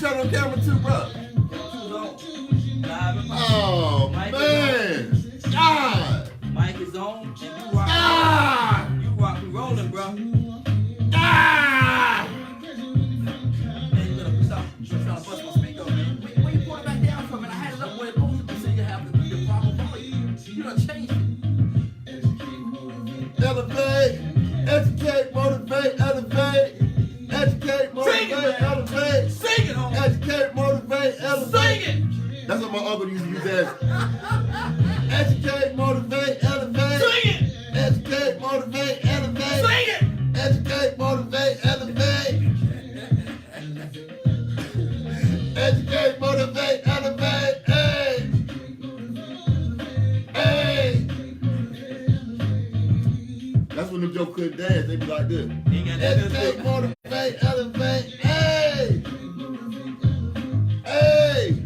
turn on camera too, bro? Oh, man. God. Mic is on. And you rock. God. You rock. We rolling, bro. God. Man, you better stop busting my speaker, man. Where you put it back down from? And I had it up where it's supposed to be, so you have to be the proper volume. You done changed it. Elevate, educate, motivate, elevate. Educate, motivate, elevate. Sing it, homie. Educate, motivate, elevate. Sing it. That's what my uncle used to use as. Educate, motivate, elevate. Sing it. Educate, motivate, elevate. Sing it. Educate, motivate, elevate. Educate, motivate, elevate. Hey. Hey. That's when the joke couldn't dance. They be like this. Educate, motivate, elevate. Hey. Hey.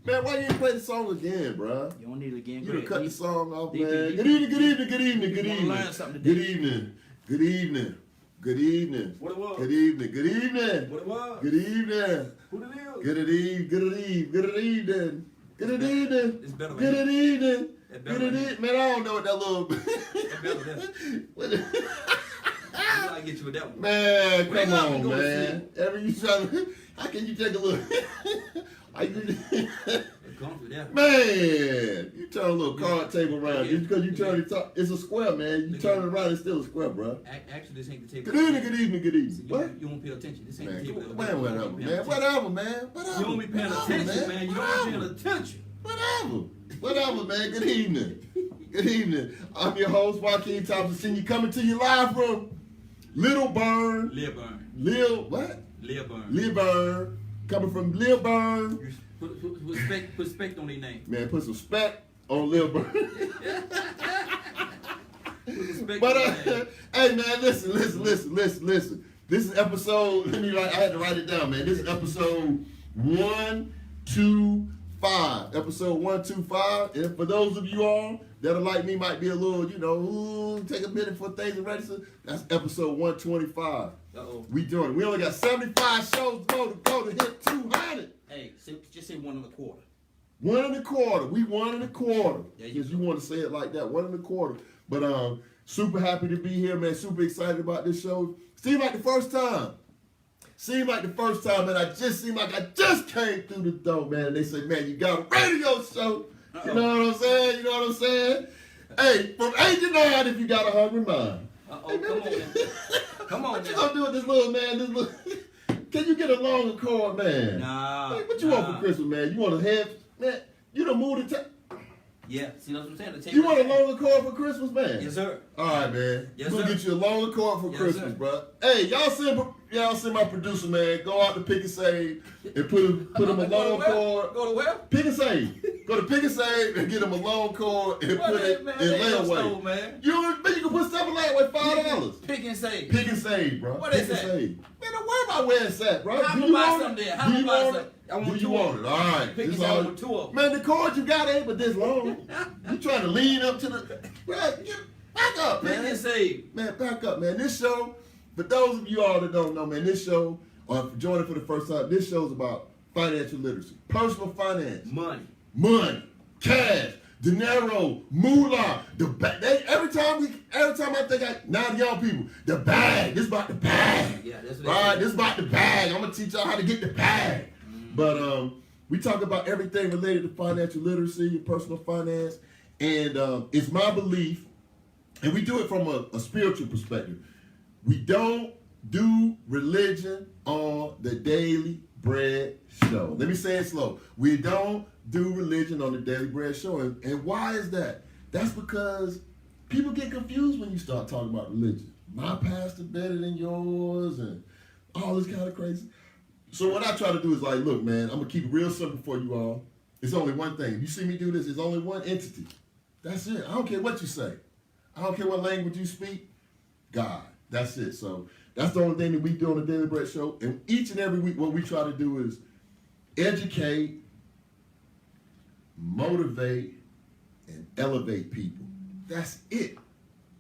Man, why you ain't play the song again, bro? You don't need it again. You done cut the song off, Deep, man. deep, Good deep. evening, good evening, good evening, good You wanna evening. learn something today. Good evening, good evening, good evening. What it was? Good evening, good evening. What it was? Good evening. Who the hell? Good evening, good evening, good evening. Good evening. It's better, Good man. evening. It's better, Good man. evening. Man, I don't know what that little. better, I gotta get you with that one. Man, Where come you on, go to man. Every you trying to, how can you take a little? How you, Come with that. man, you turn a little card table around. Just because you turn it top, it's a square, man. You turn it around, it's still a square, bro. Actually, this ain't the table. Good evening, good evening, good evening. What? You won't pay attention. This ain't Man, the come table. on, man, whatever, man. Whatever, man. Whatever. You don't be paying Whatever, attention, man. You don't be paying Whatever. attention. Whatever. Whatever, man. Good evening. Good evening. I'm your host, Joaquin Thompson Sr. Coming to you live from Little Burn. Leoburn. Leoburn. Lilburn. Coming from Lilburn. Put respect on their name. Man, put some spec on Lilburn. Put respect But, on their name. hey, man, listen. This is episode, I had to write it down, man. This is episode 125. Episode 125. And for those of you all that are like me, might be a little, take a minute for things to register. That's episode 125. Uh-oh. We doing it. We only got 75 shows to go to hit 200. Hey, just say 1 1/4. 1 1/4. We 1 1/4. There you Because go. you want to say it like that, 1 1/4. But super happy to be here, man. Super excited about this show. Seemed like the first time. Man. I just seemed like I just came through the door, man. And they say, man, you got a radio show. Uh-oh. You know what I'm saying? Hey, from 8 to 9 if you got a hungry mind. Uh-oh, come on, man. Come on, What you now. gonna do with this little man? Can you get a longer cord, man? Nah. Hey, what you want for Christmas, man? You want a head, man? You done moved it. Yeah, see, that's what I'm saying. The You table- want a longer cord for Christmas, man? Yes, sir. All right, man. Yes, We're gonna sir. get you a longer cord for Yes, Christmas, sir. bro. Hey, y'all send my producer, man. Go out to Pick and Save and put him a Go to long where? cord. Go to where? Pick and Save. Go to Pick and Save and get him a long cord and What put is, it man? in They ain't no layaway. stove, man. You can put stuff in layaway, $5. Pick and save. Pick and Save, bro. What Pick is and that? Save. Man, don't worry about where it's at, bro. How Do I'ma you buy want some it? then? How Do I'ma you buy want some? it? I want Do you two want of it? them. All right. Pick and This save, I all- want 2 of them. Man, the cord you got ain't but this long. You trying to lean up to the... Right, back up, Pick and man. save. Man, back up, man. This show, for those of you all that don't know, man, this show, or joining for the first time, this show's about financial literacy, personal finance, money, cash, dinero, moolah, every time I think now the young people, the bag, this about the bag. Yeah, that's what Right, they this about the bag. I'm gonna teach y'all how to get the bag. But we talk about everything related to financial literacy and personal finance, and it's my belief, and we do it from a spiritual perspective. We don't do religion on the Daily Bread Show. Let me say it slow. We don't do religion on the Daily Bread Show. And why is that? That's because people get confused when you start talking about religion. My pastor better than yours and all this kind of crazy. So what I try to do is like, look, man, I'm going to keep it real simple for you all. It's only one thing. If you see me do this, it's only one entity. That's it. I don't care what you say. I don't care what language you speak. God. That's it. So that's the only thing that we do on the Daily Bread Show. And each and every week, what we try to do is educate, motivate, and elevate people. That's it.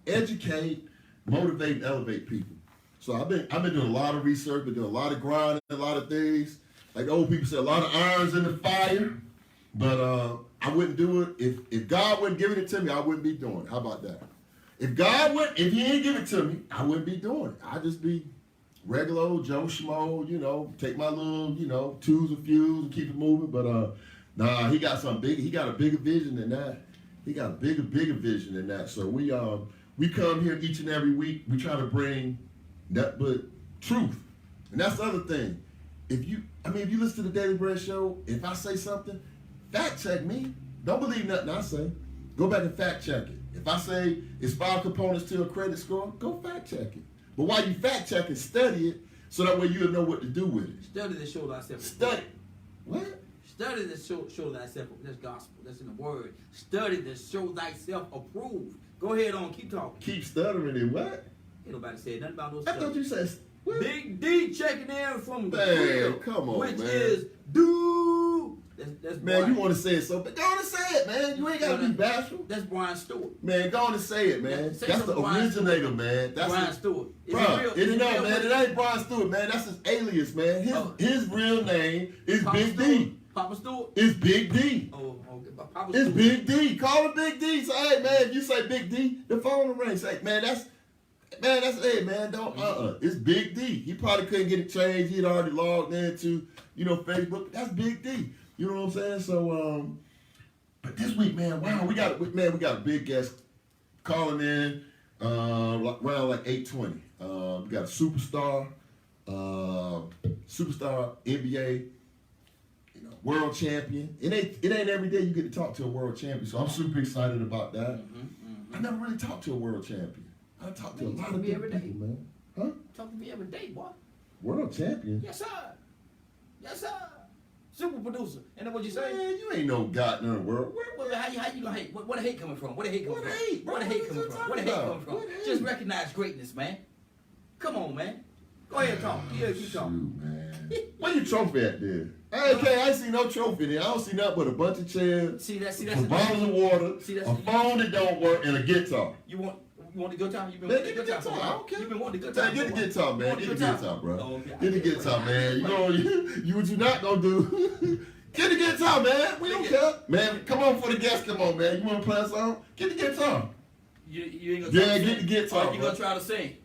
Educate, motivate, and elevate people. So I've been doing a lot of research, been doing a lot of grinding, a lot of things. Like the old people say, a lot of irons in the fire. But I wouldn't do it if God wouldn't give it to me. I wouldn't be doing it. How about that? If He ain't give it to me, I wouldn't be doing it. I'd just be regular old Joe Schmo, take my little, twos and fews and keep it moving. But nah, he got something big. He got a bigger vision than that. He got a bigger vision than that. So we come here each and every week. We try to bring that but truth. And that's the other thing. If you listen to the Daily Bread Show, if I say something, fact check me. Don't believe nothing I say. Go back and fact check it. If I say it's 5 components to a credit score, go fact check it. But while you fact check it, study it so that way you'll know what to do with it. Study to show thyself. Study. What? Study to show thyself. That's gospel. That's in the word. Study to show thyself approved. Go ahead on. Keep talking. Keep stuttering and what? Ain't nobody said nothing about no I study. thought you said what? Big D checking in from the Man, field, come on, which man. is do. That's Man, Brian. you want to say it so bad. Go on and say it, man. You ain't got to be bashful. That's Brian Stewart. Man, go on and say it, man. Say That's the something, Brian originator, Stewart. man. That's Brian Stewart. Is Bro, he real? it Is he ain't real? man. It ain't Brian Stewart, man. That's his alias, man. His real name is Papa Big Stewart? D. Papa Stewart? It's Big D. Oh, okay. Papa It's Stewart. Big D. Call him Big D. Say, hey, man, if you say Big D, the phone will ring. Say, hey, man, don't, It's Big D. He probably couldn't get it changed. He'd already logged into, Facebook. That's Big D. You know what I'm saying? So, but this week, man, wow, we got a big guest calling in around like 8:20. We got a superstar NBA, world champion. It ain't every day you get to talk to a world champion, so I'm super excited about that. I never really talked to a world champion. I talk to a lot of every day, people, man. Huh? Talk to me every day, boy. World champion? Yes, sir. Yes, sir. Super producer. And then what you say? Man, you ain't no god in the world. Well, how you gonna hate? Where the hate coming from? Where the hate coming What from? hate, bro? Where the hate What coming you from? Where the talking hate about? coming from? What hate? Just recognize greatness, man. Come on, man. Go ahead, talk. Yeah, keep talking. Shoot, man. Where your trophy at there? Okay, I ain't see no trophy there. I don't see nothing but a bunch of chairs, See that's some bottles of water, See, that's a phone that don't work, and a guitar. You want the good time? You've been Man, wanting the get the good time. guitar. I don't care. You've been wanting the good Man, time. get the guitar, man. Want Get the good time? guitar, bro. Oh, okay. Get the guitar, man. You what you not gonna do? Get the guitar, man. We don't care. Man, come on for the guest. Come on, man. You wanna play a song? Get the guitar. You ain't gonna try Yeah, to get sing? the guitar, Or you bro. gonna try to sing?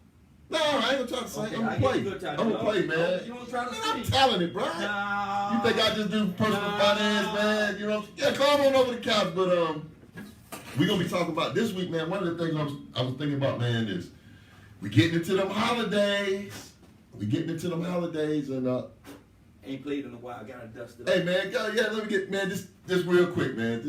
No, I ain't gonna try to sing. Okay, I'm I gonna get play. the good time, I'm gonna you play, know? man. You wanna try to Man, sing? I'm talented, bro. Nah. You think I just do personal finance, man? You know? Yeah, come on over the couch. But we're gonna be talking about this week, man. One of the things I was thinking about, man, is we getting into them holidays. And Ain't played in a while. Gotta dust it up. hey, man, let me get, man, just real quick, man.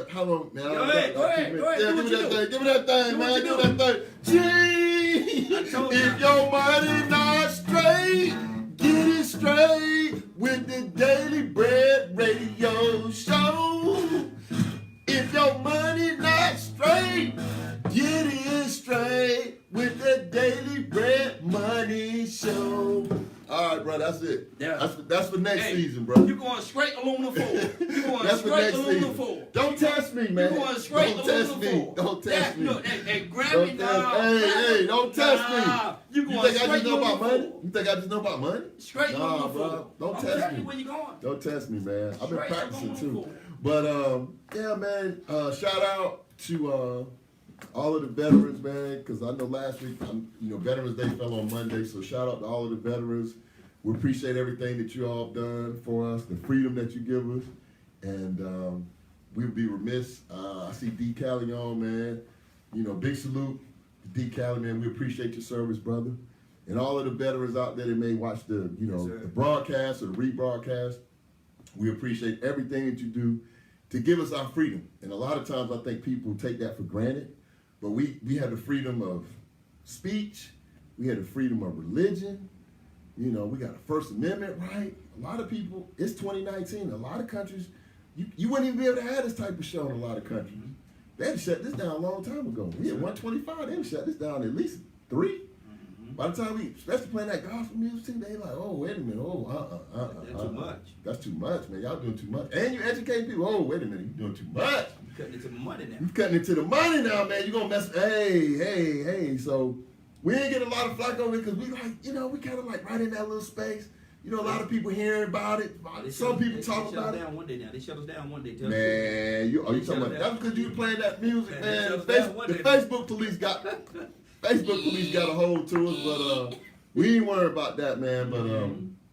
How long, man? Go ahead. Yeah, Do give what me you that do. thing. Give me that thing, Do man. what you Give me that thing. Gee, I told you. if your money not straight, get it straight with the Daily Bread Radio Show. If your money not straight, get it straight with the Daily Bread Money Show. All right, bro, that's it. Yeah. That's for next season, bro. You going straight aluminum foil. You going That's for straight next aluminum season. foil. Don't test me, man. You going straight Don't aluminum test me. foil. Don't test me. Look, hey, Grammy, Don't test. Hey, don't test Nah, me. You You going think I straight just know about aluminum money? foil. You think I just know about money? Straight Nah, aluminum bro. foil. Don't I'm test telling me. you where you going. Don't test me, man. I've been Straight practicing aluminum too. foil. But yeah, man. Shout out to all of the veterans, man, because I know last week, Veterans Day fell on Monday, so shout out to all of the veterans. We appreciate everything that you all have done for us, the freedom that you give us, and we would be remiss. I see D. Cali on, man. Big salute to D. Cali, man. We appreciate your service, brother. And all of the veterans out there that may watch the broadcast or the rebroadcast, we appreciate everything that you do to give us our freedom. And a lot of times I think people take that for granted, but we have the freedom of speech, we have the freedom of religion, we got a First Amendment right. A lot of people, it's 2019, a lot of countries, you wouldn't even be able to have this type of show in a lot of countries. They had to shut this down a long time ago. We had 125, they had to shut this down at least 3. By the time we, especially playing that gospel music, they like, oh, wait a minute, That's too much. That's too much, man. Y'all doing too much. And you educating people, oh, wait a minute, you're doing too much. You cutting into the money now. You cutting into the money now, man. You gonna mess, hey. So, we ain't get a lot of flack over it because we like, you know, we kind of like right in that little space. You know, a lot of people hearing about it. Some people talk about They shut us it. down one day now. They shut us down one day. Man, you talking about down. that's because you playing that music, Man, man. they shut us Face, down one the day. Facebook police got a hold to us, but we ain't worried about that, man. But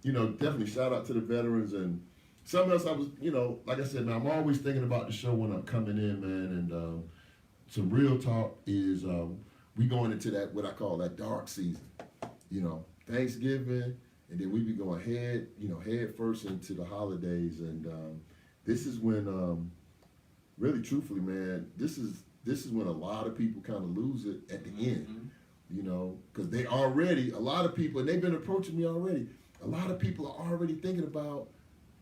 you know, definitely shout out to the veterans and something else. I was, you know, like I said, man, I'm always thinking about the show when I'm coming in, man. And some real talk is we going into that what I call that dark season. You know, Thanksgiving. And then we be going head first into the holidays, and this is when, really, truthfully, man, this is when a lot of people kind of lose it at the end, you know, because they already, a lot of people, and they've been approaching me already. A lot of people are already thinking about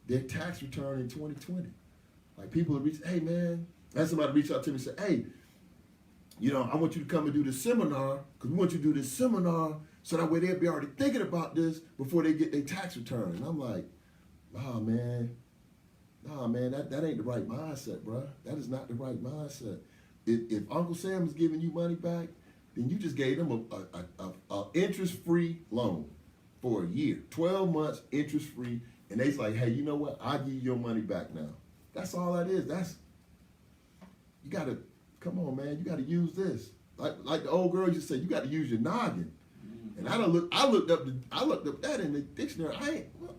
their tax return in 2020. Like people have reached, hey man, I had somebody reach out to me and say, hey, you know, I want you to come and do this seminar because we want you to do this seminar. So that way they'll be already thinking about this before they get their tax return. And I'm like, nah, man, that ain't the right mindset, bro. That is not the right mindset. If Uncle Sam is giving you money back, then you just gave them a interest-free loan for a year, 12 months interest-free, and they's like, hey, you know what? I'll give you your money back now. That's all that is. You gotta, come on, man, you gotta use this. Like the old girl used to say, you gotta use your noggin. And I looked up that in the dictionary.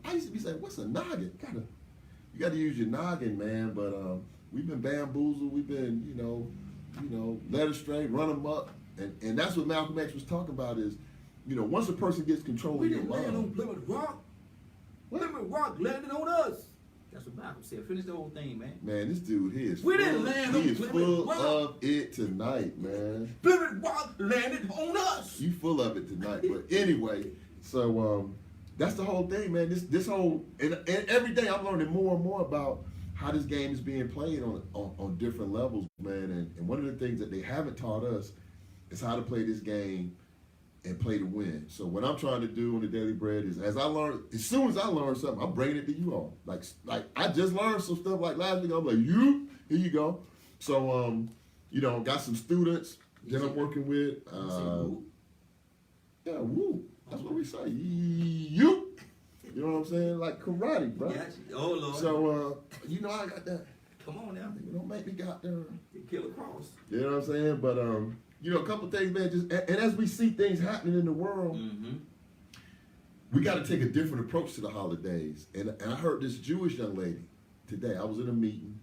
I used to be saying, what's a noggin? You gotta use your noggin, man. But we've been bamboozled. We've been, you know, led astray, run amok, and that's what Malcolm X was talking about. Is, you know, once a person gets control We of your didn't land on mind. Plymouth Rock. Plymouth Rock landed on us. That's what Malcolm said. Finish the whole thing, man. Man, this dude here is We didn't land on he is Plymouth full Rock. of it tonight, man. Plymouth Rock landed on us. You full of it tonight. But anyway, so that's the whole thing, man. This whole and every day I'm learning more and more about how this game is being played on different levels, man. And one of the things that they haven't taught us is how to play this game and play to win. So what I'm trying to do on the Daily Bread is as soon as I learn something, I'm bringing it to you all. Like I just learned some stuff like last week. I'm like, here you go. So you know, got some students that I'm working with. Yeah, woo. That's what we say. You know what I'm saying? Like karate, bro. Gotcha. Oh Lord. So you know I got that. Come on now. You don't make me got there. Kill a cross. You know what I'm saying? But you know, a couple things, man. Just and as we see things happening in the world, we got to take a different approach to the holidays. And I heard this Jewish young lady today. I was in a meeting,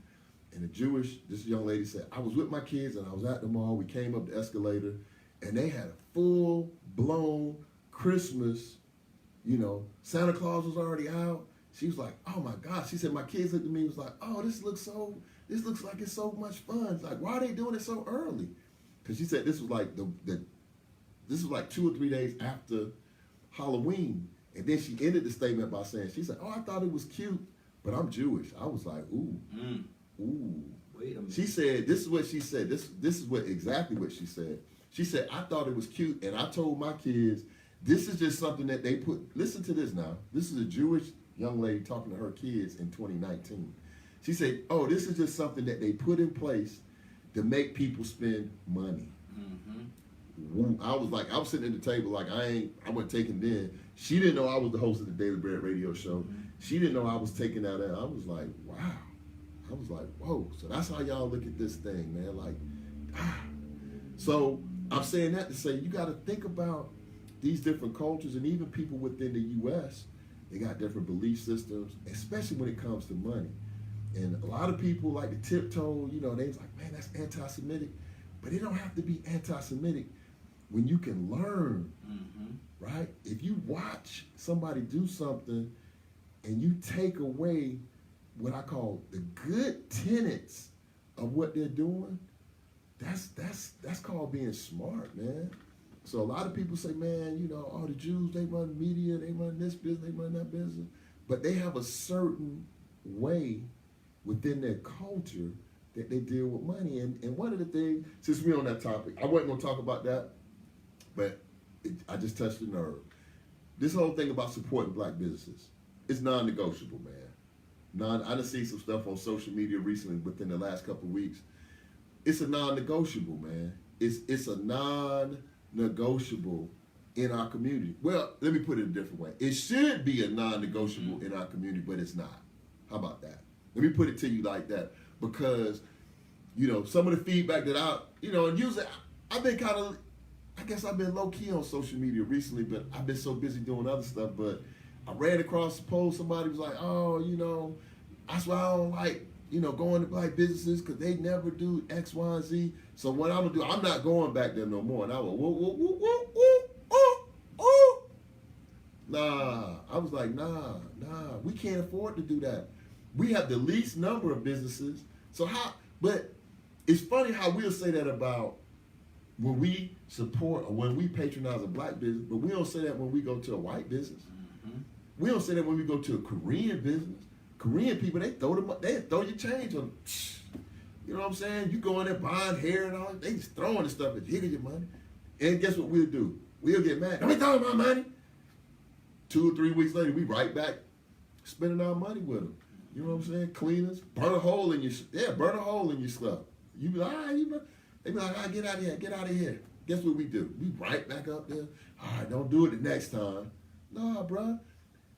and this young lady said, I was with my kids and I was at the mall. We came up the escalator, and they had a full-blown Christmas. You know, Santa Claus was already out. She was like, oh my God. She said, my kids looked at me and was like, oh, this looks like it's so much fun. It's like, why are they doing it so early? Because she said this was like this was like 2 or 3 days after Halloween. And then she ended the statement by saying, she said, oh, I thought it was cute, but I'm Jewish. I was like, ooh. Wait a minute. She said, this is what she said. This is exactly what she said. She said, I thought it was cute, and I told my kids, this is just something that they put, listen to this now. This is a Jewish young lady talking to her kids in 2019. She said, oh, this is just something that they put in place to make people spend money. I was sitting at the table like I wasn't taking then. She didn't know I was the host of the Daily Bread radio show. She didn't know I was taking that out. I was like, wow. I was like, whoa. So that's how y'all look at this thing, man. Like, So I'm saying that to say you got to think about these different cultures and even people within the U.S. They got different belief systems, especially when it comes to money. And a lot of people like to tiptoe, you know, they was like, man, that's anti-Semitic. But it don't have to be anti-Semitic when you can learn, right? If you watch somebody do something and you take away what I call the good tenets of what they're doing, that's called being smart, man. So a lot of people say, man, you know, the Jews, they run media, they run this business, they run that business. But they have a certain way within their culture that they deal with money. And one of the things, since we're on that topic, I wasn't going to talk about that, but I just touched the nerve. This whole thing about supporting black businesses is non-negotiable, man. I done seen some stuff on social media recently within the last couple of weeks. It's a non-negotiable, man. It's a non-negotiable. non-negotiable in our community. Well, let me put it a different way. It should be a non-negotiable in our community, but it's not. How about that? Let me put it to you like that, because some of the feedback that and usually I've been I guess I've been low key on social media recently, but I've been so busy doing other stuff. But I ran across a post. Somebody was like, "Oh, that's why I don't like going to black businesses, because they never do X, Y, and Z." So what I'm gonna do, I'm not going back there no more. And I went, whoa, whoa, whoa, whoa, whoa, whoa. Nah, I was like, nah, we can't afford to do that. We have the least number of businesses. But it's funny how we'll say that about when we support or when we patronize a black business, but we don't say that when we go to a white business. Mm-hmm. We don't say that when we go to a Korean business. Korean people, they throw your change on. You know what I'm saying? You go in there buying hair and all, they just throwing the stuff and hitting your money. And guess what we'll do? We'll get mad. Don't be throwing my money. 2 or 3 weeks later, we right back spending our money with them. You know what I'm saying? Cleaners, burn a hole in your stuff. You be like, they be like, get out of here. Guess what we do? We right back up there. All right, don't do it the next time. Nah, bruh.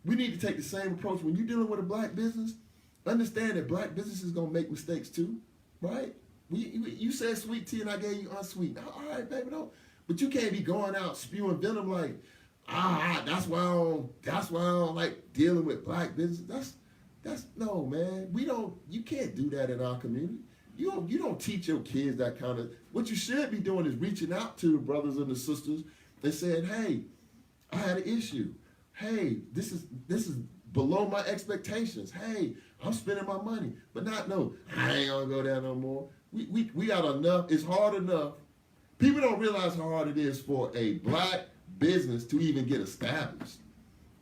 We need to take the same approach. When you're dealing with a black business, understand that black business is going to make mistakes too, right? You said sweet tea and I gave you unsweet. All right, baby, don't. But you can't be going out spewing venom like, that's why I don't like dealing with black business. That's no, man. You can't do that in our community. You don't teach your kids that kind of. What you should be doing is reaching out to the brothers and the sisters and saying, hey, I had an issue. Hey, this is below my expectations. Hey, I'm spending my money, but no, I ain't gonna go there no more. We got enough. It's hard enough. People don't realize how hard it is for a black business to even get established,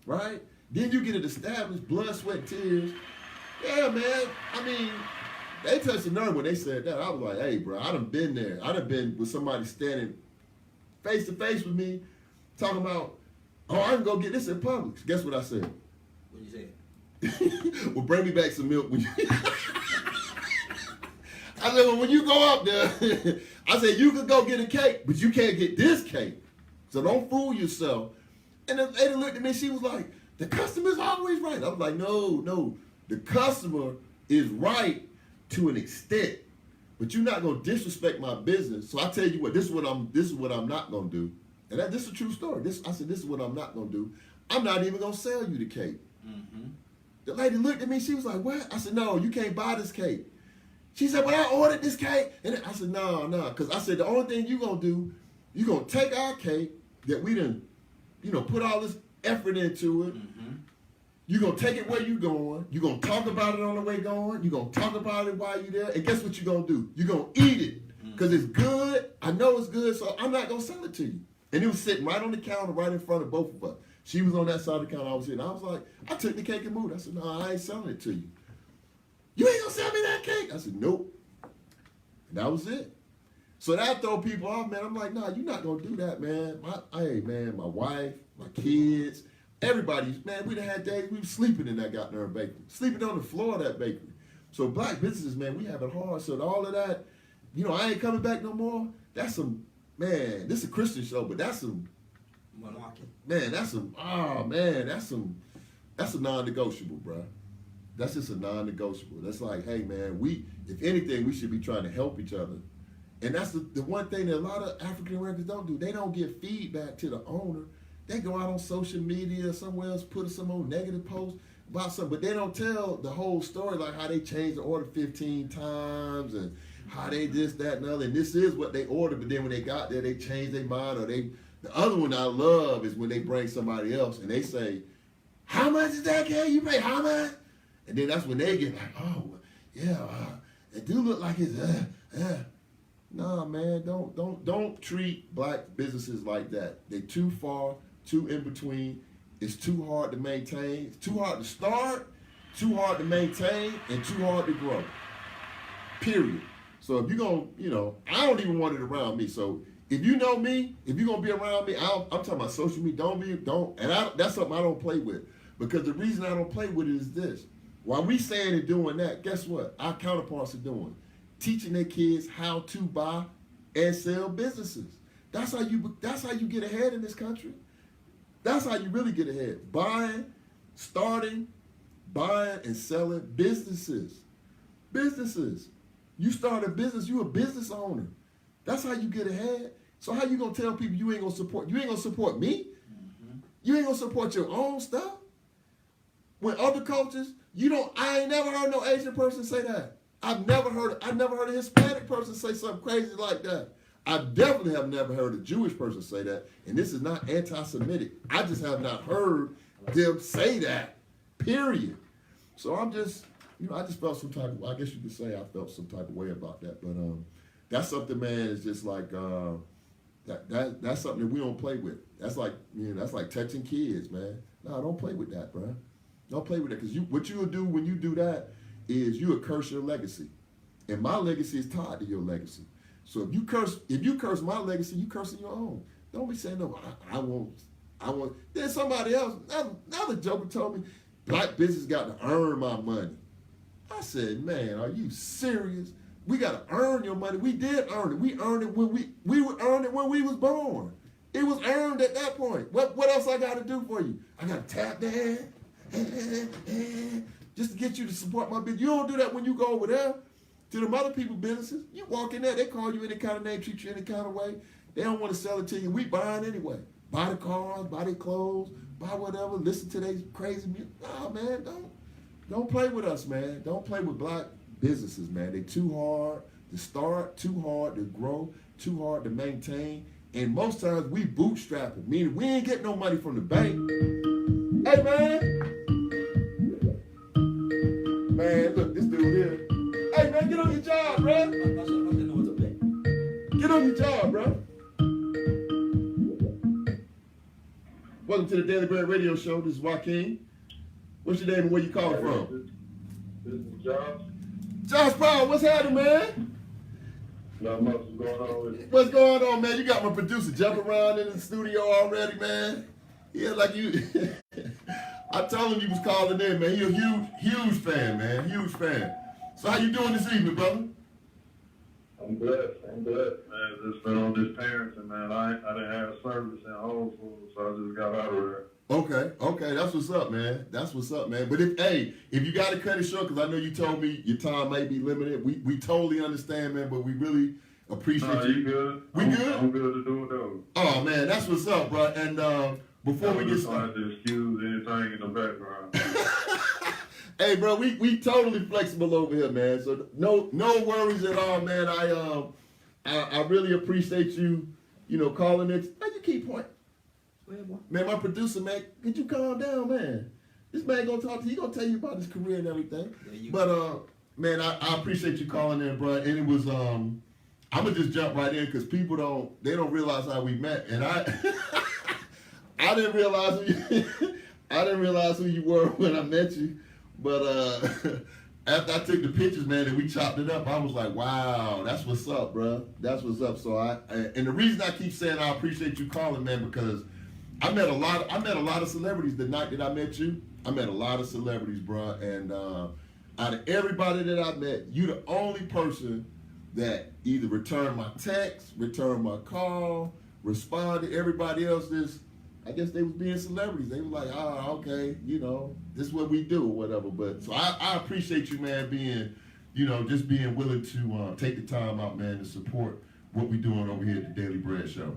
right? Then you get it established, blood, sweat, tears. Yeah, man. I mean, they touched the nerve when they said that. I was like, hey, bro, I done been there. I done been with somebody standing face to face with me, talking about, I can go get this at Publix. Guess what I said? What you say? Well, bring me back some milk. I said, well, when you go up there, I said, you could go get a cake, but you can't get this cake. So don't fool yourself. And the lady looked at me, she was like, the customer's always right. I was like, no. The customer is right to an extent, but you're not gonna disrespect my business. So I tell you what, this is what I'm not gonna do. And this is a true story. I said, this is what I'm not gonna do. I'm not even gonna sell you the cake. Mm-hmm. The lady looked at me, she was like, what? I said, no, you can't buy this cake. She said, well, I ordered this cake. And I said, no, because I said, the only thing you're going to do, you're going to take our cake that we done, put all this effort into it. Mm-hmm. You're going to take it where you're going. You're going to talk about it on the way going. You're going to talk about it while you're there. And guess what you're going to do? You're going to eat it because it's good. I know it's good, so I'm not going to sell it to you. And it was sitting right on the counter right in front of both of us. She was on that side of the counter. I was here. And I was like, I took the cake and moved. I said, no, I ain't selling it to you. You ain't gonna sell me that cake? I said, nope. And that was it. So that throw people off, man. I'm like, nah, you're not gonna do that, man. My wife, my kids, everybody, man, we done had days we were sleeping in that goddamn bakery. Sleeping on the floor of that bakery. So black businesses, man, we have it hard. So all of that, I ain't coming back no more. That's some, man, this is a Christian show, but that's some, man, that's some non-negotiable, bro. That's just a non-negotiable. That's like, hey, man, if anything, we should be trying to help each other. And that's the one thing that a lot of African Americans don't do. They don't give feedback to the owner. They go out on social media or somewhere else, put some old negative post about something, but they don't tell the whole story, like how they changed the order 15 times and how they this, that, and other. And this is what they ordered, but then when they got there, they changed their mind. Or the other one I love is when they bring somebody else and they say, how much is that, Kay? You pay how much? And then that's when they get like, oh, yeah, it do look like it's, Nah, man, don't treat black businesses like that. They're too far, too in between. It's too hard to maintain. It's too hard to start, too hard to maintain, and too hard to grow. Period. So if you're going to, I don't even want it around me. So if you know me, if you're going to be around me, I'm talking about social media, that's something I don't play with. Because the reason I don't play with it is this. While we saying and doing that, guess what? Our counterparts are doing. Teaching their kids how to buy and sell businesses. That's how you get ahead in this country. That's how you really get ahead. Starting, buying and selling businesses. Businesses. You start a business, you a business owner. That's how you get ahead. So how you gonna tell people you ain't gonna support me? You ain't gonna support your own stuff? When other cultures, I ain't never heard no Asian person say that. I've never heard a Hispanic person say something crazy like that. I definitely have never heard a Jewish person say that. And this is not anti-Semitic. I just have not heard them say that, period. So I'm just, I just felt some type of, I guess you could say I felt some type of way about that. But that's something, man, is just like, that's something that we don't play with. That's like, that's like touching kids, man. No, don't play with that, bro. Don't play with that. Because what you will do when you do that is you will curse your legacy. And my legacy is tied to your legacy. So if you curse my legacy, you cursing your own. Don't be saying, no, I won't. Then somebody else, another joker told me, black business got to earn my money. I said, man, are you serious? We got to earn your money. We did earn it. We earned it when we earned it when we was born. It was earned at that point. What else I got to do for you? I got to tap dance just to get you to support my business. You don't do that when you go over there to them other people's businesses. You walk in there, they call you any kind of name, treat you any kind of way. They don't want to sell it to you. We buying anyway. Buy the cars, buy their clothes, buy whatever, listen to their crazy music. Nah, man, don't play with us, man. Don't play with black businesses, man. They too hard to start, too hard to grow, too hard to maintain. And most times we bootstrap it, meaning we ain't getting no money from the bank. Hey, man. Man, look, this dude here. Hey, man, get on your job, bro. Get on your job, bro. Welcome to the Daily Bread Radio Show. This is Joaquin. What's your name and where you calling from? This is Josh. Josh Powell, what's happening, man? Not much is going on with you. What's going on, man? You got my producer jumping around in the studio already, man. Yeah, like you. I told him you was calling in, man. He a huge fan, man. Huge fan. So how you doing this evening, brother? I'm good, man. Just been on this parenting, man. I didn't have service in Whole Foods, so I just got out of there. Okay, that's what's up, man. That's what's up, man. But if you got to cut it short, because I know you told me your time may be limited, we totally understand, man. But we really appreciate you. You good? Good? I'm good to do it though. Oh man, that's what's up, bro. And before we get started, to excuse anything in the background. Hey, bro, we totally flexible over here, man. So no worries at all, man. I really appreciate you, calling it. Man, you keep pointing. Man, my producer, man, could you calm down, man? This man gonna talk to you. He gonna tell you about his career and everything. But man, I appreciate you calling in, bro. And it was I'm gonna just jump right in because people don't realize how we met, and I didn't realize who you were when I met you. But after I took the pictures, man, and we chopped it up, I was like, wow, that's what's up, bro. That's what's up. So and the reason I keep saying I appreciate you calling, man, because I met a lot of celebrities the night that I met you. I met a lot of celebrities, bro. And out of everybody that I met, you the only person that either returned my text, returned my call, responded. Everybody else I guess they was being celebrities. They were like, okay, this is what we do or whatever. But so I appreciate you, man, being, just being willing to take the time out, man, to support what we doing over here at the Daily Bread Show.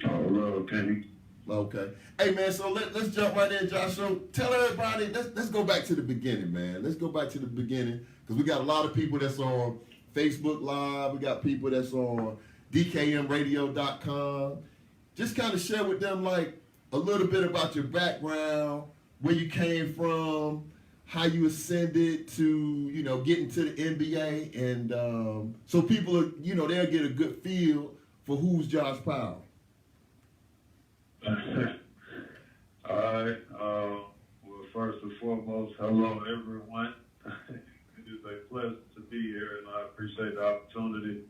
Oh, okay. Okay. Hey, man, so let's jump right in, Josh. So tell everybody, let's go back to the beginning, man. Let's go back to the beginning because we got a lot of people that's on Facebook Live. We got people that's on DKMradio.com. Just kind of share with them, like, a little bit about your background, where you came from, how you ascended to, getting to the NBA. And so people, they'll get a good feel for who's Josh Powell. All right. Well, first and foremost, hello, everyone. It is a pleasure to be here, and I appreciate the opportunity.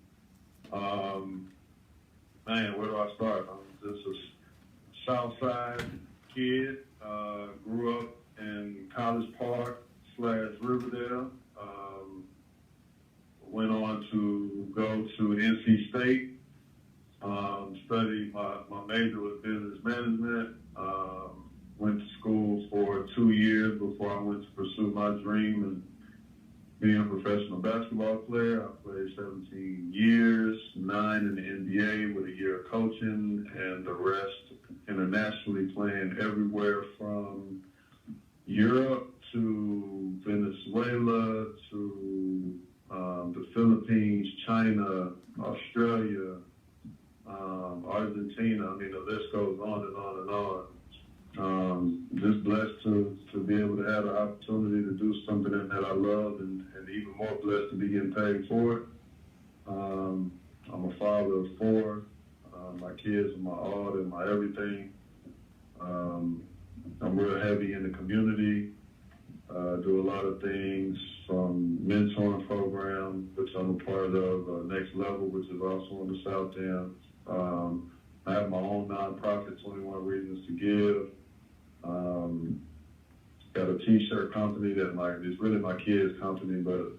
Man, where do I start? I'm just a Southside kid. Grew up in College Park / Riverdale. Went on to go to NC State. my dream and being a professional basketball player. I played 17 years, 9 in the NBA with a year of coaching, and the rest internationally, playing everywhere from Europe to Venezuela to the Philippines, China, Australia, Argentina. I mean, the list goes on and on and on. Just blessed to be able to have the opportunity to do something that I love, and even more blessed to be getting paid for it. I'm a father of 4. My kids are my all and my everything. I'm real heavy in the community. Do a lot of things from mentoring program, which I'm a part of, Next Level, which is also on the South End. I have my own nonprofit, 21 Reasons to Give. Got a t-shirt company that it's really my kids' company, but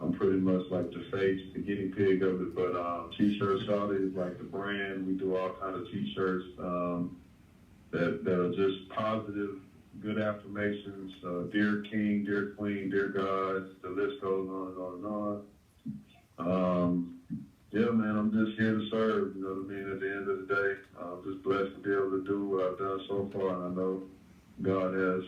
I'm pretty much like the face, the guinea pig of it. But T-Shirt Saudi is like the brand. We do all kinds of t-shirts that are just positive, good affirmations. Dear King, dear Queen, dear God. The list goes on and on and on. Yeah, man, I'm just here to serve, you know what I mean, at the end of the day. I'm just blessed to be able to do what I've done so far, and I know God has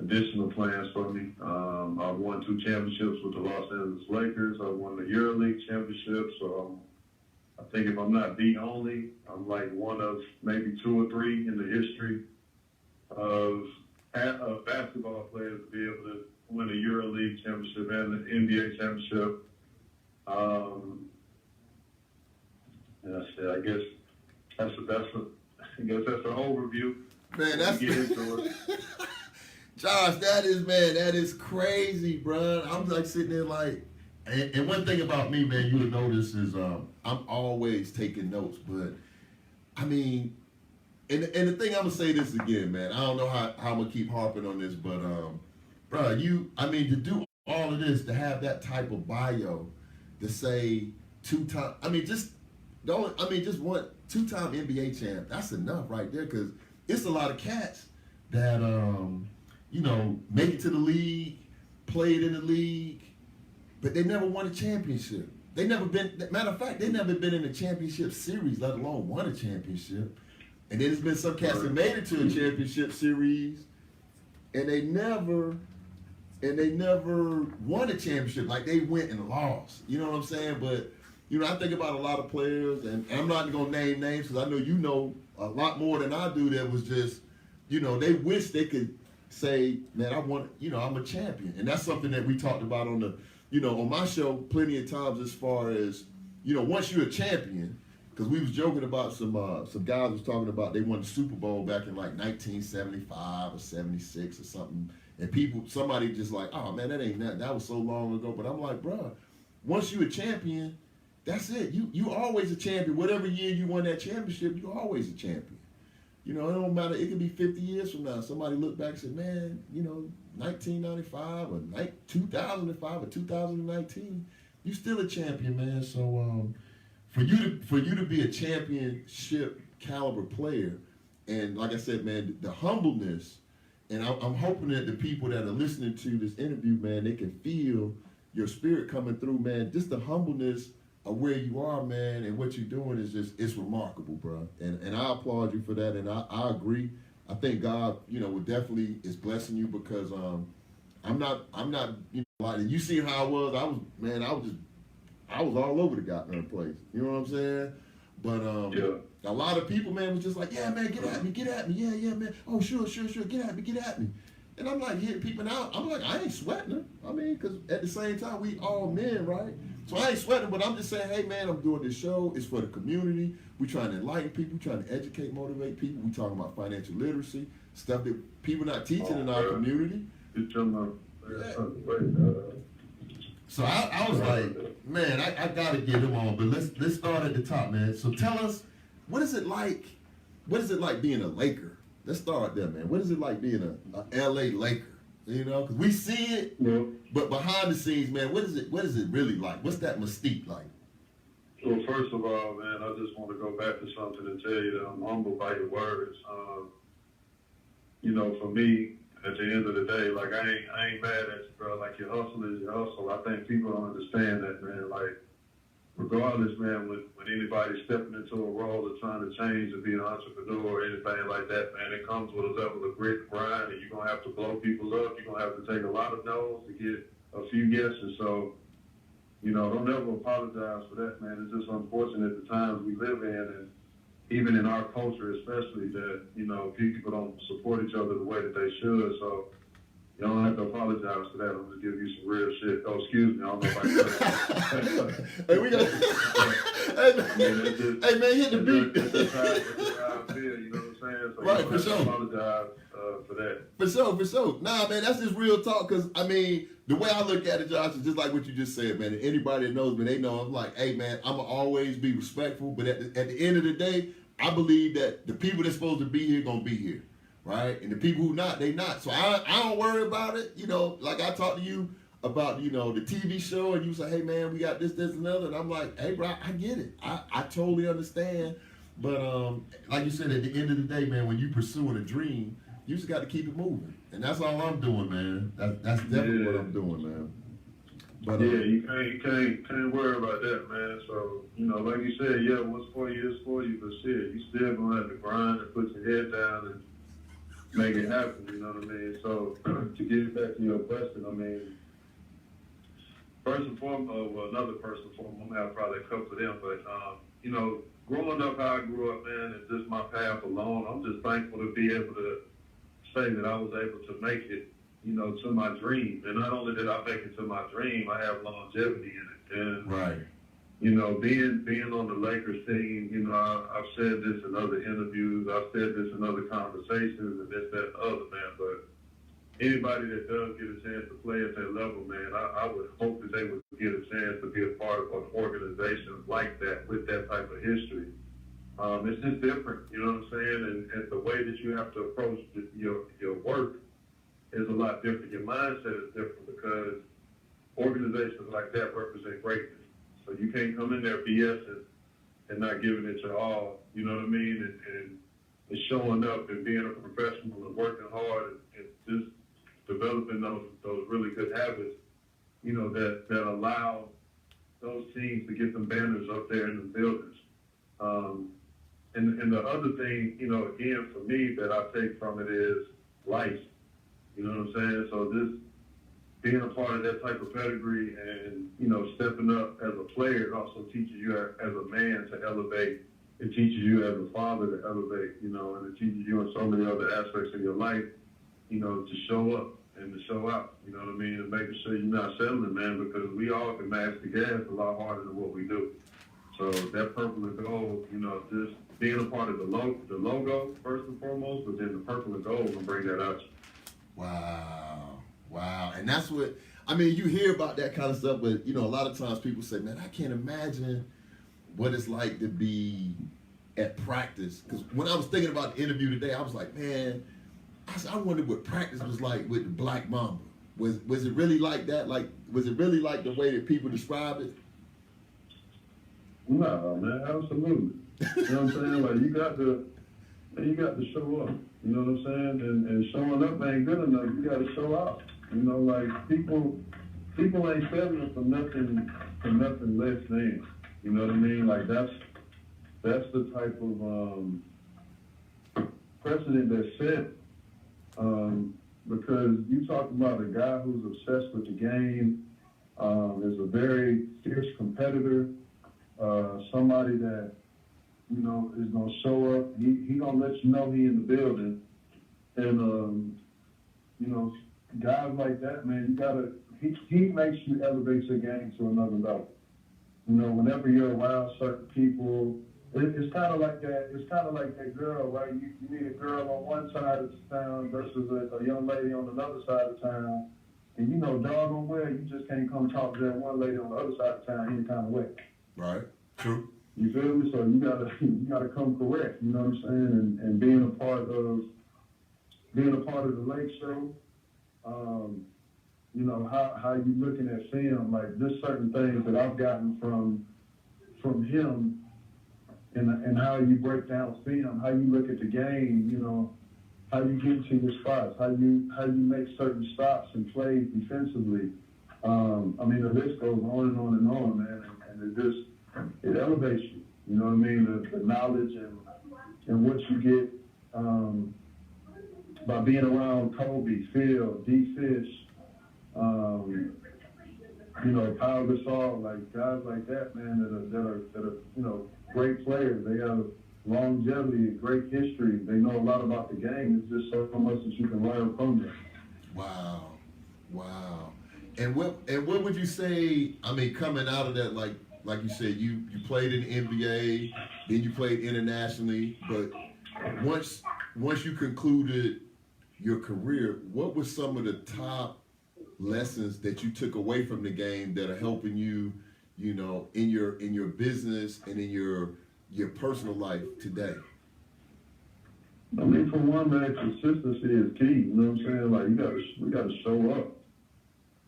additional plans for me. I've won 2 championships with the Los Angeles Lakers. I won the EuroLeague championship, so I think if I'm not the only, I'm like one of maybe 2 or 3 in the history of basketball players to be able to win a EuroLeague championship and the NBA championship. I guess that's the overview. Man, that's get into it. Josh, that is crazy, bro. I'm like sitting there like, and one thing about me, man, you'll notice is I'm always taking notes, but I mean, and the thing I'm gonna say this again, man. I don't know how I'm gonna keep harping on this, but bro, to do all of this, to have that type of bio, to say 2-time, just one 2-time NBA champ, that's enough right there, because it's a lot of cats that make it to the league, played in the league, but they never won a championship. Matter of fact, they never been in a championship series, let alone won a championship. And then there's been some cats that made it to a championship series, and they never won a championship. Like, they went and lost. You know what I'm saying? But I think about a lot of players, and I'm not going to name names because I know you know a lot more than I do, that was just, they wish they could say, man, I'm a champion. And that's something that we talked about on on my show plenty of times, as far as, once you're a champion, because we was joking about some guys was talking about they won the Super Bowl back in like 1975 or 76 or something. And somebody just like, oh man, that was so long ago. But I'm like, bro, once you're a champion, that's it. You always a champion. Whatever year you won that championship, you're always a champion. It don't matter. It could be 50 years from now. Somebody look back and say, man, 1995 or 2005 or 2019, you still a champion, man. So for you to be a championship caliber player, and like I said, man, the humbleness, and I'm hoping that the people that are listening to this interview, man, they can feel your spirit coming through, man. Just the humbleness of where you are, man, and what you're doing is it's remarkable, bro. And I applaud you for that, and I agree. I think God, definitely is blessing you, because I'm not like, you see how I was. I was all over the goddamn place. You know what I'm saying? But a lot of people, man, was just like, yeah, man, get at me. Yeah, man. Oh, sure, get at me. And I'm like hitting people out. I'm like, I ain't sweating them. Because at the same time, we all men, right? So I ain't sweating, but I'm just saying, hey, man, I'm doing this show. It's for the community. We trying to enlighten people, trying to educate, motivate people. We talking about financial literacy, stuff that people not teaching in our community. So I was like, man, I got to get him on. But let's start at the top, man. So tell us, what is it like being a Laker? Let's start there, man. What is it like being a LA Laker? Because we see it, but behind the scenes, man, what is it really like? What's that mystique like? Well, first of all, man, I just want to go back to something and tell you that I'm humbled by your words. For me, at the end of the day, like I ain't mad at you, bro. Like your hustle is your hustle. I think people don't understand that, man. Like regardless, man, when anybody's stepping into a role of trying to change and be an entrepreneur or anything like that, man, it comes with a level of grit and grind, and you're gonna have to blow people up. You're gonna have to take a lot of no's to get a few yeses. So, you know, don't ever apologize for that, man. It's just unfortunate the times we live in, and even in our culture especially, that, you know, people don't support each other the way that they should. So you don't have to apologize for that. I'm just giving you some real shit. Oh, excuse me. I don't know if I can. Hey, we got. Hey man, hit the beat. That's how I feel. You know what I'm saying? So Right, you don't for have sure. to apologize for that. For sure. Nah, man, that's just real talk. Cause I mean, the way I look at it, Josh, is just like what you just said, man. And anybody that knows me, they know I'm like, hey, man, I'm gonna always be respectful. But at the end of the day, I believe that the people that's supposed to be here gonna be here, right? And the people who not, they not. So I don't worry about it. You know, like I talked to you about, you know, the TV show, and you say, hey, man, we got this, and another. And I'm like, hey, bro, I get it. I totally understand. But like you said, at the end of the day, man, when you pursuing a dream, you just got to keep it moving. And that's all I'm doing, man. That's definitely what I'm doing, man. But Yeah, you can't worry about that, man. So, you know, like you said, yeah, what's for you is for you, but shit, you still gonna have to grind and put your head down and make it happen, you know what I mean? So, to get back to your question, I mean, first and foremost, well, another first and foremost, I'm gonna have probably a couple of them, but, you know, growing up how I grew up, man, and just my path alone, I'm just thankful to be able to say that I was able to make it, you know, to my dream. And not only did I make it to my dream, I have longevity in it. And, right. you know, being on the Lakers team, you know, I've said this in other interviews, I've said this in other conversations, and this, that, and other, man. But anybody that does get a chance to play at that level, man, I would hope that they would get a chance to be a part of an organization like that with that type of history. It's just different, you know what I'm saying? And the way that you have to approach your work is a lot different. Your mindset is different because organizations like that represent greatness. So you can't come in there BSing and not giving it your all, you know what I mean? And showing up and being a professional and working hard and just developing those really good habits, you know, that allow those teams to get them banners up there in the buildings. And the other thing, you know, again, for me that I take from it is life. You know what I'm saying? So this being a part of that type of pedigree and, you know, stepping up as a player, it also teaches you as a man to elevate. It teaches you as a father to elevate, you know, and it teaches you in so many other aspects of your life, you know, to show up and to show out, you know what I mean? And making sure you're not settling, man, because we all can match the gas a lot harder than what we do. So that purple and gold, you know, just being a part of the logo first and foremost, but then the purple and gold will bring that out. Wow. And that's what, I mean, you hear about that kind of stuff, but, you know, a lot of times people say, man, I can't imagine what it's like to be at practice. Because when I was thinking about the interview today, I was like, man, I wondered what practice was like with the Black Mamba. Was it really like that? Like, was it really like the way that people describe it? No, man, absolutely. You know what I'm saying? Like, you got to show up. You know what I'm saying? And showing up ain't good enough. You got to show out. You know, like, people ain't settling for nothing less than. You know what I mean? Like, that's the type of precedent that's set. Because you talk about a guy who's obsessed with the game, is a very fierce competitor, somebody that, you know, is gonna show up. He gonna let you know he in the building, and you know, guys like that, man, you gotta. He makes you elevate your game to another level. You know, whenever you're around certain people, it's kind of like that. It's kind of like that girl, right? You meet a girl on one side of town versus a young lady on another side of town, and you know, doggone well, you just can't come talk to that one lady on the other side of town any kind of way. Right. True. You feel me? So you gotta come correct. You know what I'm saying? And being a part of the Lake Show, you know, how you looking at film, like there's certain things that I've gotten from him, and how you break down film, how you look at the game, you know, how you get to your spots, how you make certain stops and plays defensively. I mean, the list goes on and on and on, man, and it elevates you. You know what I mean? The knowledge and what you get by being around Kobe, Phil, D. Fish, you know, Pau Gasol, like guys like that, man, that are you know, great players. They have longevity, great history. They know a lot about the game. It's just so much that you can learn from them. Wow. And what would you say? I mean, coming out of that, like you said, you played in the NBA, then you played internationally. But once you concluded your career, what were some of the top lessons that you took away from the game that are helping you, you know, in your business and in your personal life today? I mean, for one, man, consistency is key. You know what I'm saying? Like, we gotta show up.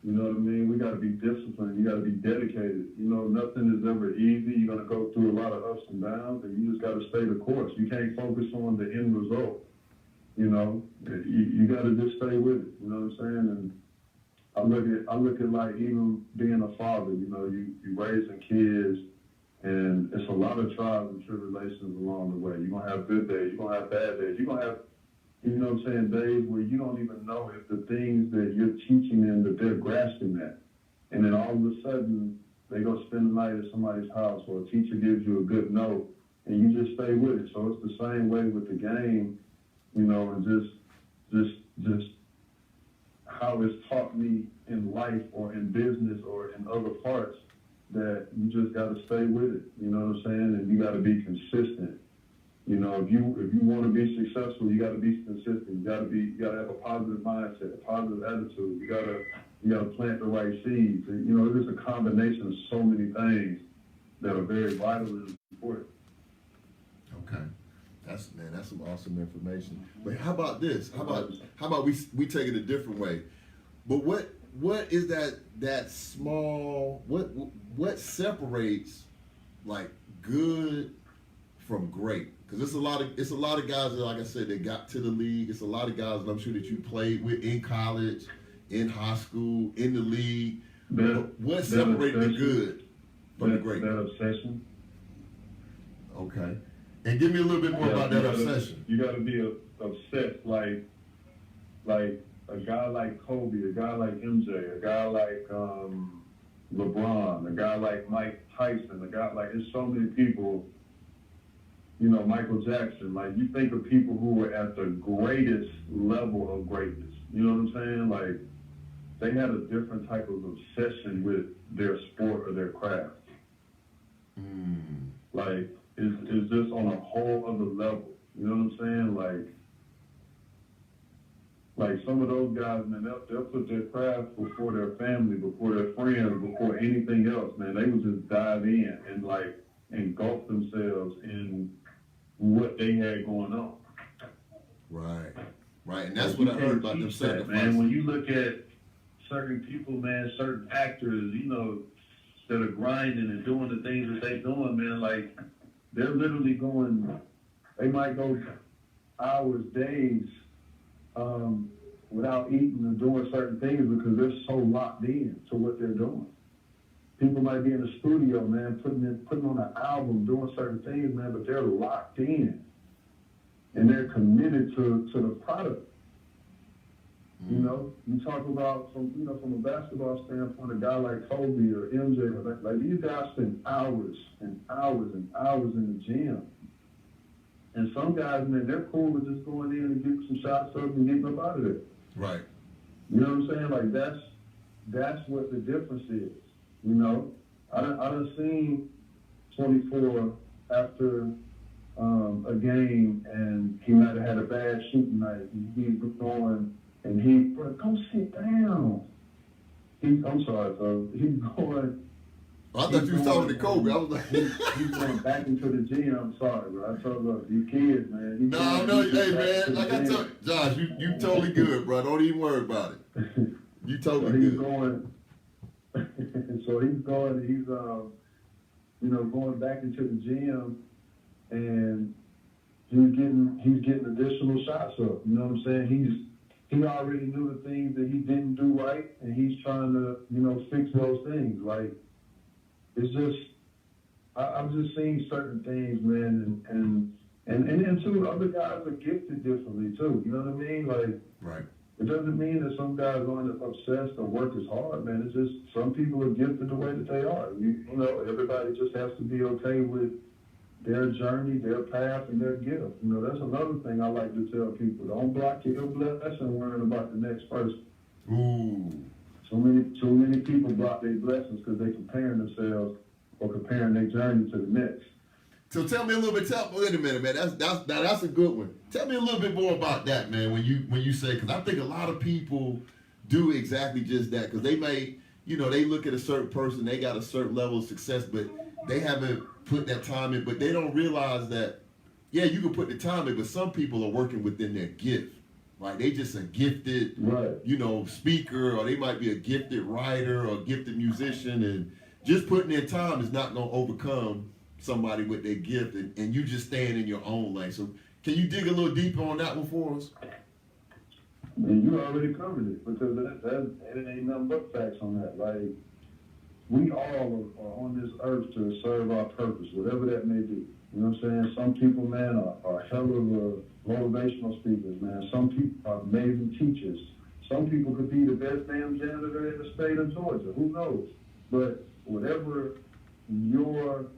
You know what I mean? We gotta be disciplined. You gotta be dedicated. You know, nothing is ever easy. You're gonna go through a lot of ups and downs, and you just gotta stay the course. You can't focus on the end result. You know, you gotta just stay with it. You know what I'm saying? And I look at like even being a father. You know, you raising kids. And it's a lot of trials and tribulations along the way. You're going to have good days. You're going to have bad days. You're going to have, you know what I'm saying, days where you don't even know if the things that you're teaching them that they're grasping that. And then all of a sudden, they go spend the night at somebody's house or a teacher gives you a good note and you just stay with it. So it's the same way with the game, you know, and just how it's taught me in life or in business or in other parts, that you just got to stay with it, you know what I'm saying? And you got to be consistent. You know, if you want to be successful, you got to be consistent. You got to have a positive mindset, a positive attitude. You got to plant the right seeds. And, you know, it's a combination of so many things that are very vital and important. Okay, that's some awesome information. But how about this? How about we take it a different way? But what is that small, what separates like good from great? Because it's a lot of guys that, like I said, that got to the league. It's a lot of guys that I'm sure that you played with in college, in high school, in the league. What separates the good from the great? That obsession. Okay, and give me a little bit more about that obsession. You got to be obsessed, like a guy like Kobe, a guy like MJ, a guy like LeBron, a guy like Mike Tyson, a guy like, there's so many people, you know, Michael Jackson. Like, you think of people who were at the greatest level of greatness. You know what I'm saying? Like, they had a different type of obsession with their sport or their craft. Like, it's just on a whole other level. You know what I'm saying? Like some of those guys, man, they'll put their craft before their family, before their friends, before anything else, man. They would just dive in and like engulf themselves in what they had going on. Right, and that's what I heard about them sacrifices. Man, when you look at certain people, man, certain actors, you know, that are grinding and doing the things that they're doing, man, like they're literally going, they might go hours, days, without eating and doing certain things because they're so locked in to what they're doing. People might be in the studio, man, putting on an album, doing certain things, man, but they're locked in and they're committed to the product. You know, you talk about from a basketball standpoint, a guy like Kobe or MJ, like these guys spend hours and hours and hours in the gym. And some guys, man, they're cool with just going in and getting some shots up and getting up out of there. Right. You know what I'm saying? Like that's what the difference is. You know, I done seen 24 after a game, and he might have had a bad shooting night. He's going, and bro, go sit down. I'm sorry, so he's going. I thought you was talking to Kobe. I was like, he's going back into the gym. I'm sorry, bro. I told look, these kids, man. No, hey, man. Like I told Josh, you totally good, bro. Don't even worry about it. You totally so he's good. Going, so he's going back into the gym, and he's getting additional shots up. You know what I'm saying? He already knew the things that he didn't do right, and he's trying to, you know, fix those things. Like, it's just, I've just seen certain things, man, and then too, other guys are gifted differently too. You know what I mean? Like, Right. it doesn't mean that some guys aren't obsessed or work as hard, man. It's just some people are gifted the way that they are. You know, everybody just has to be okay with their journey, their path, and their gift. You know, that's another thing I like to tell people. Don't block your blessing worrying about the next person. Ooh. So many people block their blessings because they comparing themselves or comparing their journey to the next. So tell me a little bit. Wait a minute, man. That's a good one. Tell me a little bit more about that, man. When you say, because I think a lot of people do exactly just that. Because they may, you know, they look at a certain person, they got a certain level of success, but they haven't put that time in. But they don't realize that, yeah, you can put the time in, but some people are working within their gift. Right? They just a gifted, Right. you know, speaker, or they might be a gifted writer or a gifted musician, and just putting in time is not going to overcome somebody with their gift, and you just staying in your own lane. So can you dig a little deeper on that one for us? And you already covered it because it ain't nothing but facts on that. Like, we all are on this earth to serve our purpose, whatever that may be. You know what I'm saying? Some people, man, are hell of motivational speakers, man. Some people are amazing teachers. Some people could be the best damn janitor in the state of Georgia. Who knows? But whatever your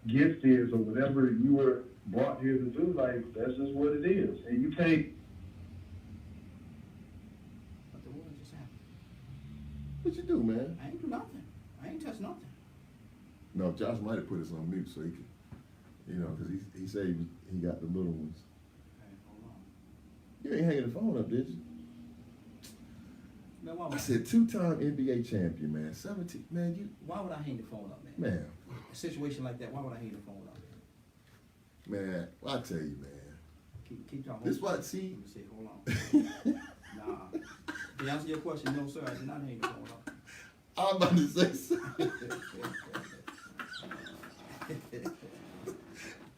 gift is or whatever you were brought here to do, like, that's just what it is. And you can't. But the world just happened. What you do, man? I ain't do nothing. I ain't touch nothing. No, Josh might have put us on mute so he could, you know, because he said he got the little ones. Okay, hold on. You ain't hanging the phone up, did you? Man, why I would, said 2-time NBA champion, man. 17, man, why would I hang the phone up, man? man, A situation like that, why would I hang the phone up? man. Well, I tell you, man. Keep talking. This what, see? Let me see, hold on. Nah. To answer your question, no, sir, I did not hang the phone up. I'm about to say something.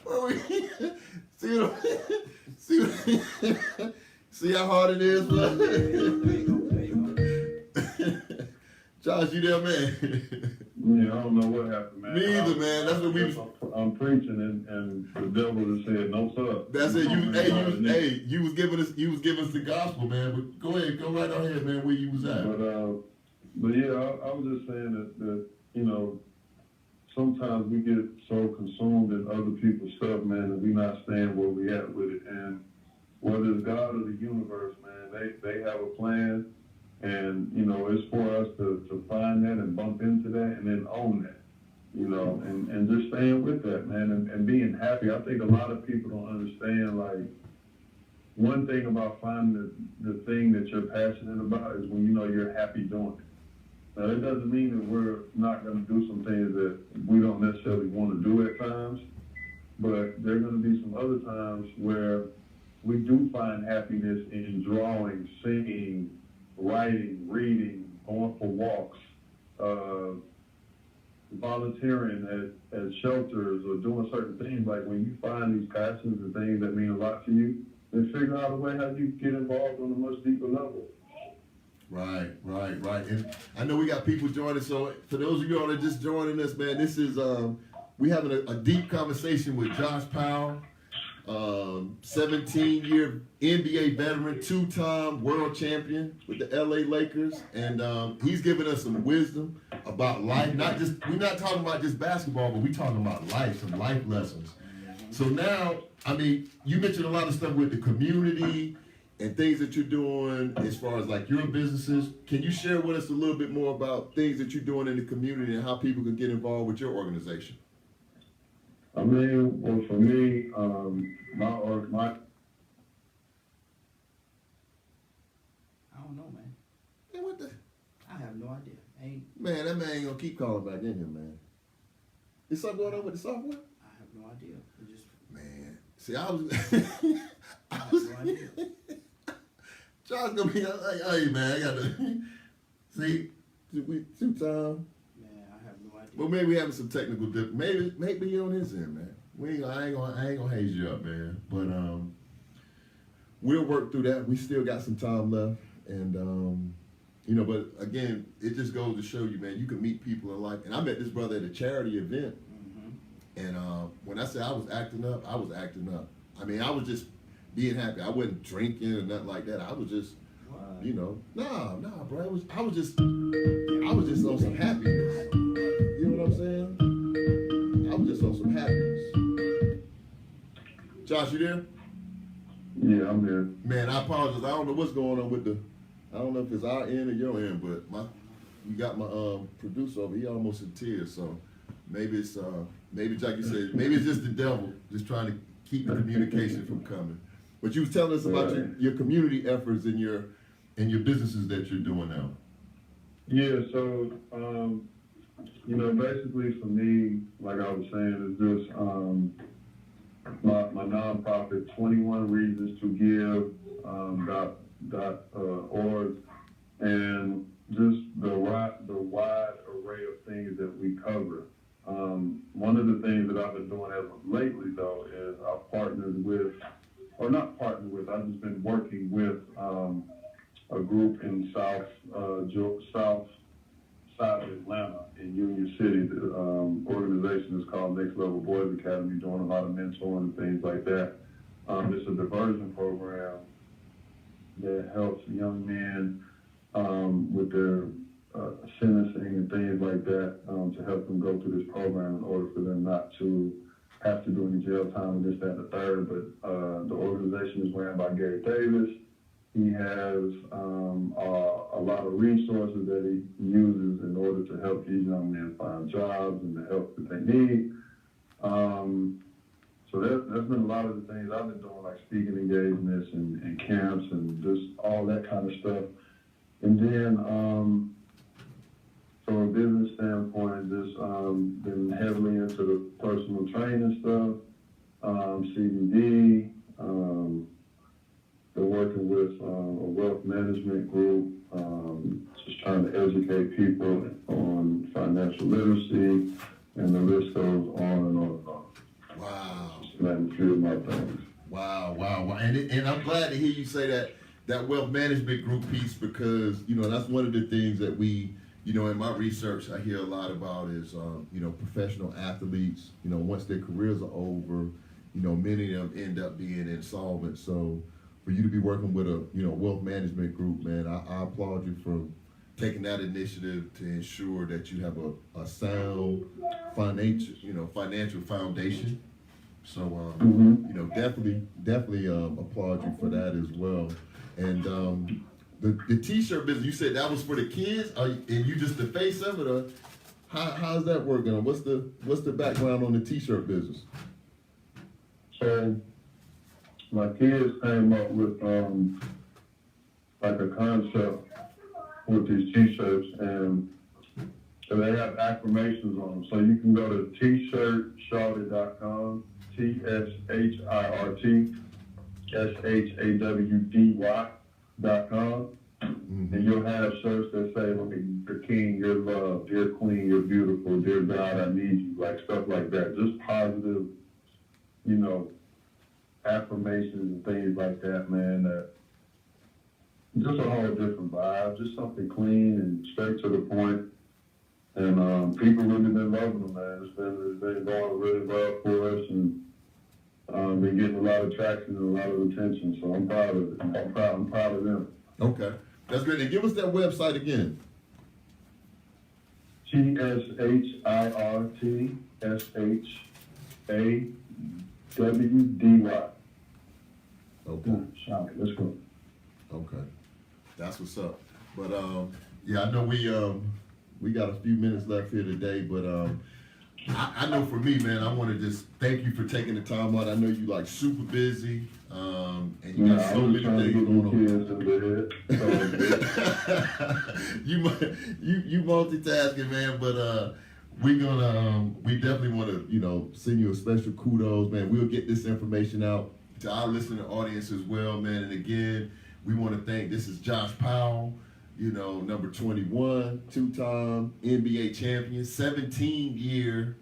Well, see how hard it is, bro? There you go, there you go. Josh, you there, man? Yeah, I don't know what happened, man. Me either, man. That's what we was. I'm preaching and the devil just said, no, sir. That's it. You was giving us the gospel, man. But go ahead, go right ahead, man. Where you was at? But yeah, I was just saying that you know, sometimes we get so consumed in other people's stuff, man, and we not staying where we at with it. And whether it's God or the universe, man, they have a plan, and you know, it's for us to find that and bump into that and then own that. You know, and just staying with that, man, and being happy. I think a lot of people don't understand, like, one thing about finding the thing that you're passionate about is when you know you're happy doing it. Now, that doesn't mean that we're not going to do some things that we don't necessarily want to do at times, but there are going to be some other times where we do find happiness in drawing, singing, writing, reading, going for walks, volunteering at shelters or doing certain things. Like, when you find these passions and things that mean a lot to you, then figure out a way how you get involved on a much deeper level. Right. And I know we got people joining. So for those of you all that are just joining us, man, this is we having a deep conversation with Josh Powell, 17-year NBA veteran, 2-time world champion with the LA Lakers, and he's giving us some wisdom about life. We're not talking about just basketball, but we're talking about life, some life lessons. So now, I mean, you mentioned a lot of stuff with the community and things that you're doing as far as like your businesses. Can you share with us a little bit more about things that you're doing in the community and how people can get involved with your organization? I mean, well, for me, my I don't know, man. Man, what the? I have no idea. Man, that man ain't gonna keep calling back in here, man. Is something going on with the software? I have no idea. It just, Man, see, I was I have no idea. Josh gonna be like, hey, man, I gotta see. We 2-time. Man, I have no idea. Well, maybe we having some technical maybe he on his end, man. I ain't gonna haze you up, man. But we'll work through that. We still got some time left, and but again, it just goes to show you, man, you can meet people in life. And I met this brother at a charity event, and when I say I was acting up, I was acting up. I mean, I was just being happy. I wasn't drinking or nothing like that. I was just, nah, bro. I was just on some happiness. You know what I'm saying? I was just on some happiness. Josh, you there? Yeah, I'm there. Man, I apologize. I don't know what's going on with I don't know if it's our end or your end, but you got my producer over. He almost in tears. So maybe it's maybe like you said, maybe it's just the devil just trying to keep the communication from coming. But you was telling us about your community efforts and your businesses that you're doing now. Yeah, so basically for me, like I was saying, is just my nonprofit, 21 Reasons to Give .org, and just the wide array of things that we cover. One of the things that I've been doing as of lately, though, is I've partnered with, or not partnered with, I've just been working with a group in south side of Atlanta in Union City. The organization is called Next Level Boys Academy, doing a lot of mentoring and things like that. It's a diversion program that helps young men with their sentencing and things like that, to help them go through this program in order for them not to have to do any jail time and this, that, and the third. But the organization is ran by Gary Davis. He has a lot of resources that he uses in order to help these young men find jobs and the help that they need. So that's been a lot of the things I've been doing, like speaking engagements and camps and just all that kind of stuff. And then from a business standpoint, just been heavily into the personal training stuff, CBD, been working with a wealth management group, just trying to educate people on financial literacy, and the list goes on and on and on. Wow. And a few of my things. Wow. And I'm glad to hear you say that wealth management group piece, because, that's one of the things that we, in my research, I hear a lot about is, professional athletes, once their careers are over, many of them end up being insolvent. So for you to be working with a, wealth management group, man, I applaud you for taking that initiative to ensure that you have a sound financial foundation. So, definitely applaud you for that as well. And the T-shirt business, you said that was for the kids, and you just the face of it, or how's that working? What's the background on the T-shirt business? So my kids came up with like a concept with these T-shirts, and so they have affirmations on them. So you can go to tshirtshawty.com, TSHIRTSHAWDY.com, and you'll have shirts that say, like, "Dear King, you're loved. Dear Queen, you're beautiful. Dear God, I need you," like stuff like that. Just positive, affirmations and things like that, man. That just a whole different vibe. Just something clean and straight to the point. And people really been loving them, man. It's been going really well for us, and been getting a lot of traction and a lot of attention. So I'm proud of it. I'm proud of them. Okay, that's great. And give us that website again. TSHIRTSHAWDY. Okay. Let's go. Okay, that's what's up. But I know we got a few minutes left here today, but I know for me, man, I want to just thank you for taking the time out. I know you like super busy, and you got so many things going on. You multitasking, man, but we definitely want to, send you a special kudos, man. We'll get this information out to our listening audience as well, man. And again, we want to thank, this is Josh Powell, number 21, two-time NBA champion, 17-year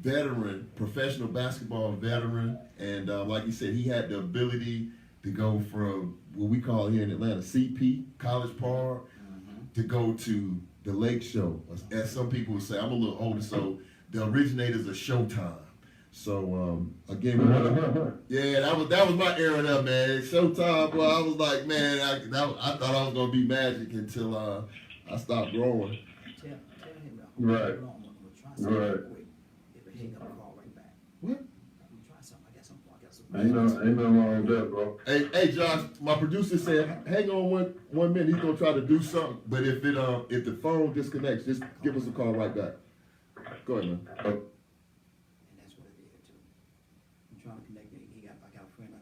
veteran, professional basketball veteran, and like you said, he had the ability to go from what we call here in Atlanta CP, College Park, to go to the Lake Show. As some people would say, I'm a little older, so the originators of Showtime. So again, yeah, that was my era there, man. Showtime, boy, I was like, man, I thought I was gonna be magic until I stopped growing. Tell him that. Right. Hold on, I'm gonna try something Right. real quick. If it hang up, I'll call right back. What? I'm gonna try something. I got some. Ain't nothing wrong with that, bro. Hey, Josh, my producer said, hang on one minute. He's gonna try to do something, but if the phone disconnects, just give us a call right back. Go ahead, man. And that's what it is too. I'm trying to connect it. I got a friend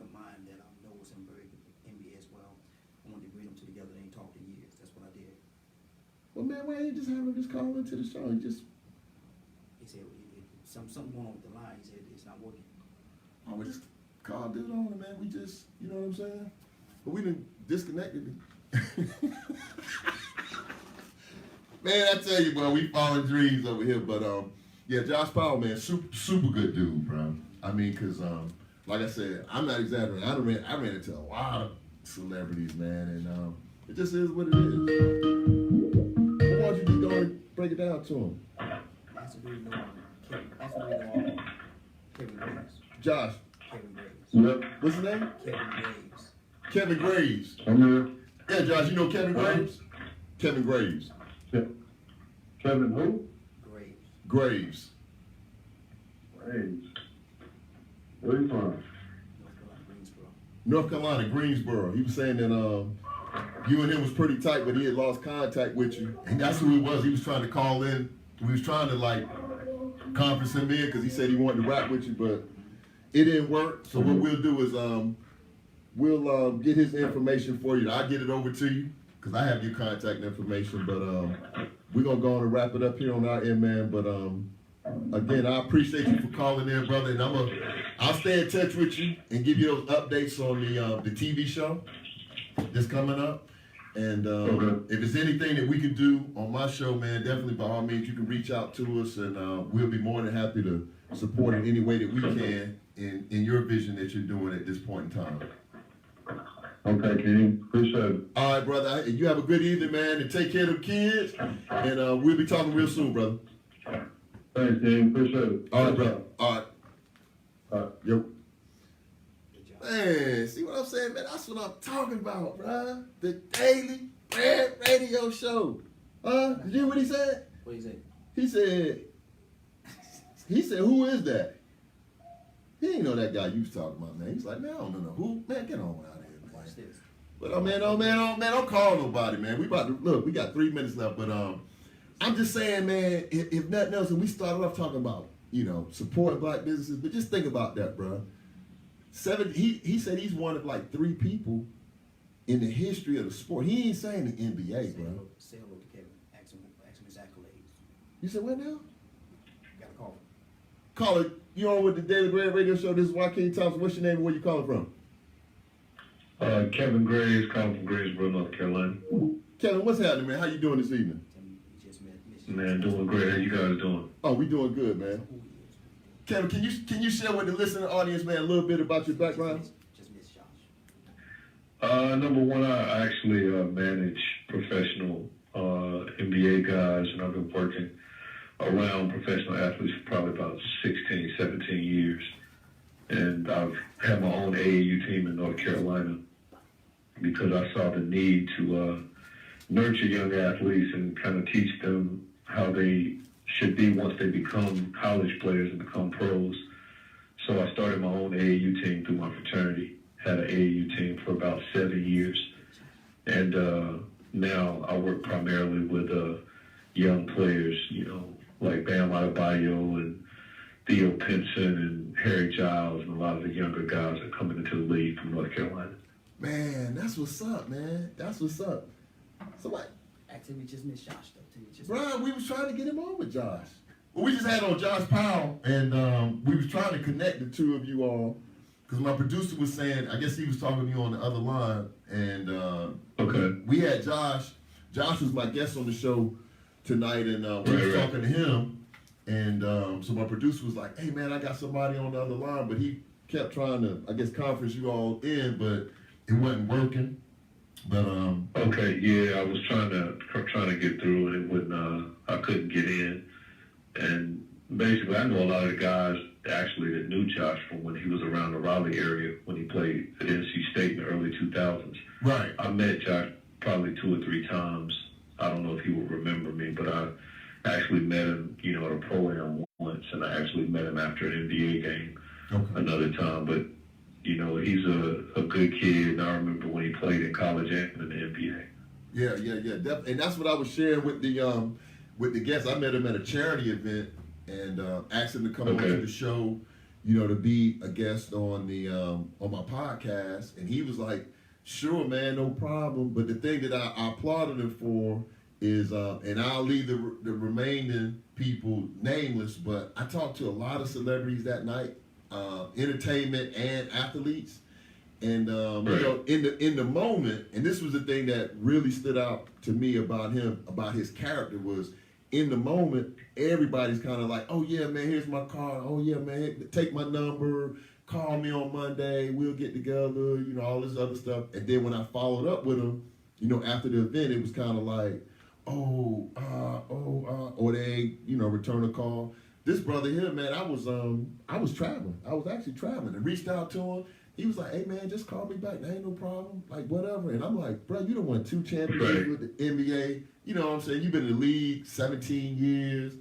of mine that knows him very good in NBA as well. I wanted to bring them two together. They ain't talked in years. That's what I did. Well, man, why ain't you just have him just call into the show? He just, He said something going on with the line. He said it's not working. oh, we just call dude on it, man. We just, you know what I'm saying? But we done disconnected it. Man, I tell you, bro, we falling dreams over here. But yeah, Josh Powell, man, super good dude, bro. I mean, cause like I said, I'm not exaggerating. I ran into a lot of celebrities, man, and it just is what it is. Why don't you just go and break it down to him? That's the reason why Kevin Graves. Josh, Kevin Graves. Yep. what's his name? Kevin Graves. Kevin Graves. I'm here. Yeah, Josh, you know Kevin Graves? Kevin Graves. Kevin who? Graves. Graves. Graves. Where you from? North Carolina, Greensboro. North Carolina, Greensboro. He was saying that you and him was pretty tight, but he had lost contact with you. And that's who he was. He was trying to call in. We was trying to like conference him in because he said he wanted to rap with you, but it didn't work. So what we'll do is we'll get his information for you. I'll get it over to you because I have your contact information. But we're going to go on and wrap it up here on our end, man. But again, I appreciate you for calling in, brother. And I'll stay in touch with you and give you those updates on the TV show that's coming up. And Okay. if there's anything that we can do on my show, man, definitely by all means you can reach out to us, and we'll be more than happy to support in any way that we can in your vision that you're doing at this point in time. Okay, King. Appreciate it. All right, brother. You have a good evening, man, and take care of the kids. And we'll be talking real soon, brother. Thanks, King. Appreciate it. All right, brother. All right. All right. Yo. Good job. Man, see what I'm saying, man? That's what I'm talking about, bruh. The Daily Red Radio Show. Did you hear what he said? What do you say? He said, who is that? He didn't know that guy you was talking about, man. He's like, man, I don't know who. Man, get on out of here, man. Watch this. But don't call nobody, man. We about to look. We got 3 minutes left, but I'm just saying, man. If nothing else, and we started off talking about supporting black businesses, but just think about that, bro. He said he's one of like 3 people in the history of the sport. He ain't saying the NBA, bro. Say hello to Kevin. Ask him his accolades. You said what now? Got a call. Caller, you on with the Daily Red Radio Show? This is Joaquin Thompson. What's your name and where you calling from? Kevin Graves, calling from Greensboro, North Carolina. Kevin, what's happening, man? How you doing this evening? Tell me you just met Miss. Man, doing great. How you guys doing? Oh, we doing good, man. Who he is. Kevin, can you share with the listening audience, man, a little bit about your background? Just Miss Josh. Number one, I actually manage professional NBA guys, and I've been working around professional athletes for probably about 16, 17 years. And I've had my own AAU team in North Carolina because I saw the need to nurture young athletes and kind of teach them how they should be once they become college players and become pros. So I started my own AAU team through my fraternity. Had an AAU team for about 7 years. And now I work primarily with young players, like Bam Adebayo and Theo Pinson and Harry Giles and a lot of the younger guys that are coming into the league from North Carolina. Man, that's what's up, man. That's what's up. So what? Activity just Miss Josh though. Tell me just. Brian, we was trying to get him on with Josh. Well, we just had on Josh Powell, and we was trying to connect the two of you all, because my producer was saying, I guess he was talking to you on the other line, and Okay. we had Josh. Josh was my guest on the show tonight, and we was Right. talking to him, And so my producer was like, "Hey man, I got somebody on the other line," but he kept trying to, I guess, conference you all in, but it wasn't working. But Okay, yeah, I was trying to get through, and it wouldn't. I couldn't get in, and basically, I know a lot of the guys actually that knew Josh from when he was around the Raleigh area when he played at NC State in the early 2000s. right, I met Josh probably 2 or 3 times. I don't know if he would remember me, but I actually met him, at a pro-am once, and I actually met him after an NBA game okay, another time. But he's a good kid, and I remember when he played in college and in the NBA. yeah, and that's what I was sharing with the guests. I met him at a charity event and asked him to come on to the show, to be a guest on my podcast, and he was like, "Sure, man, no problem." But the thing that I applauded him for is, and I'll leave the remaining people nameless, but I talked to a lot of celebrities that night, entertainment and athletes, and in the moment, and this was the thing that really stood out to me about him, about his character, was in the moment, everybody's kind of like, "Oh yeah, man, here's my card. Oh yeah, man, take my number. Call me on Monday. We'll get together." All this other stuff. And then when I followed up with him, after the event, it was kind of like, or they, return a call. This brother here, man, I was traveling. I was actually traveling and reached out to him. He was like, "Hey man, just call me back. There ain't no problem. Like whatever." And I'm like, "Bro, you done won 2 championships with the NBA. You know what I'm saying? You've been in the league 17 years.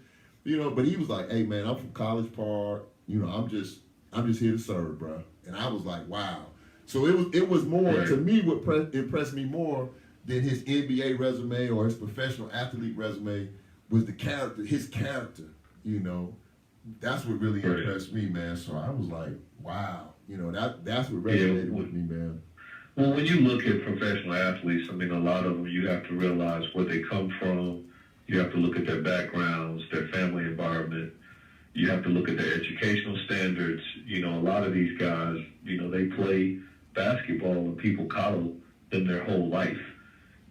But he was like, "Hey man, I'm from College Park. I'm just here to serve, bro." And I was like, "Wow." So it was more to me. What impressed me more than his NBA resume or his professional athlete resume was the character, his character. That's what really impressed me, man. So I was like, "Wow." That's what resonated with me, man. Well, when you look at professional athletes, I mean, a lot of them, you have to realize where they come from. You have to look at their backgrounds, their family environment. You have to look at their educational standards. A lot of these guys, they play basketball and people coddle them their whole life.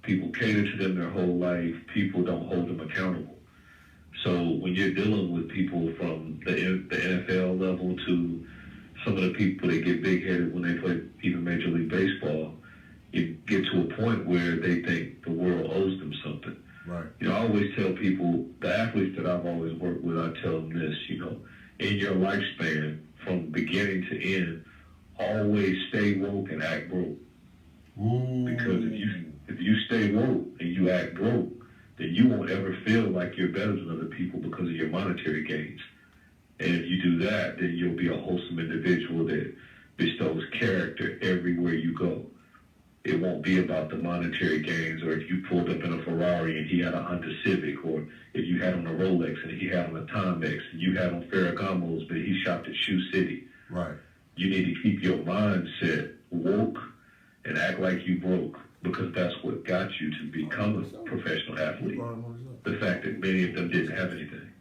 People cater to them their whole life. People don't hold them accountable. So when you're dealing with people from the NFL level to some of the people that get big-headed when they play even Major League Baseball, you get to a point where they think the world owes them something. Right. I always tell people, the athletes that I've always worked with, I tell them this, in your lifespan, from beginning to end, always stay woke and act broke. Ooh. Because if you stay woke and you act broke, then you won't ever feel like you're better than other people because of your monetary gains. And if you do that, then you'll be a wholesome individual that bestows character everywhere you go. It won't be about the monetary gains, or if you pulled up in a Ferrari and he had a Honda Civic, or if you had on a Rolex and he had on a Timex, and you had on Ferragamos, but he shopped at Shoe City. Right. You need to keep your mindset woke and act like you broke, because that's what got you to become a professional athlete. The fact that many of them didn't have anything.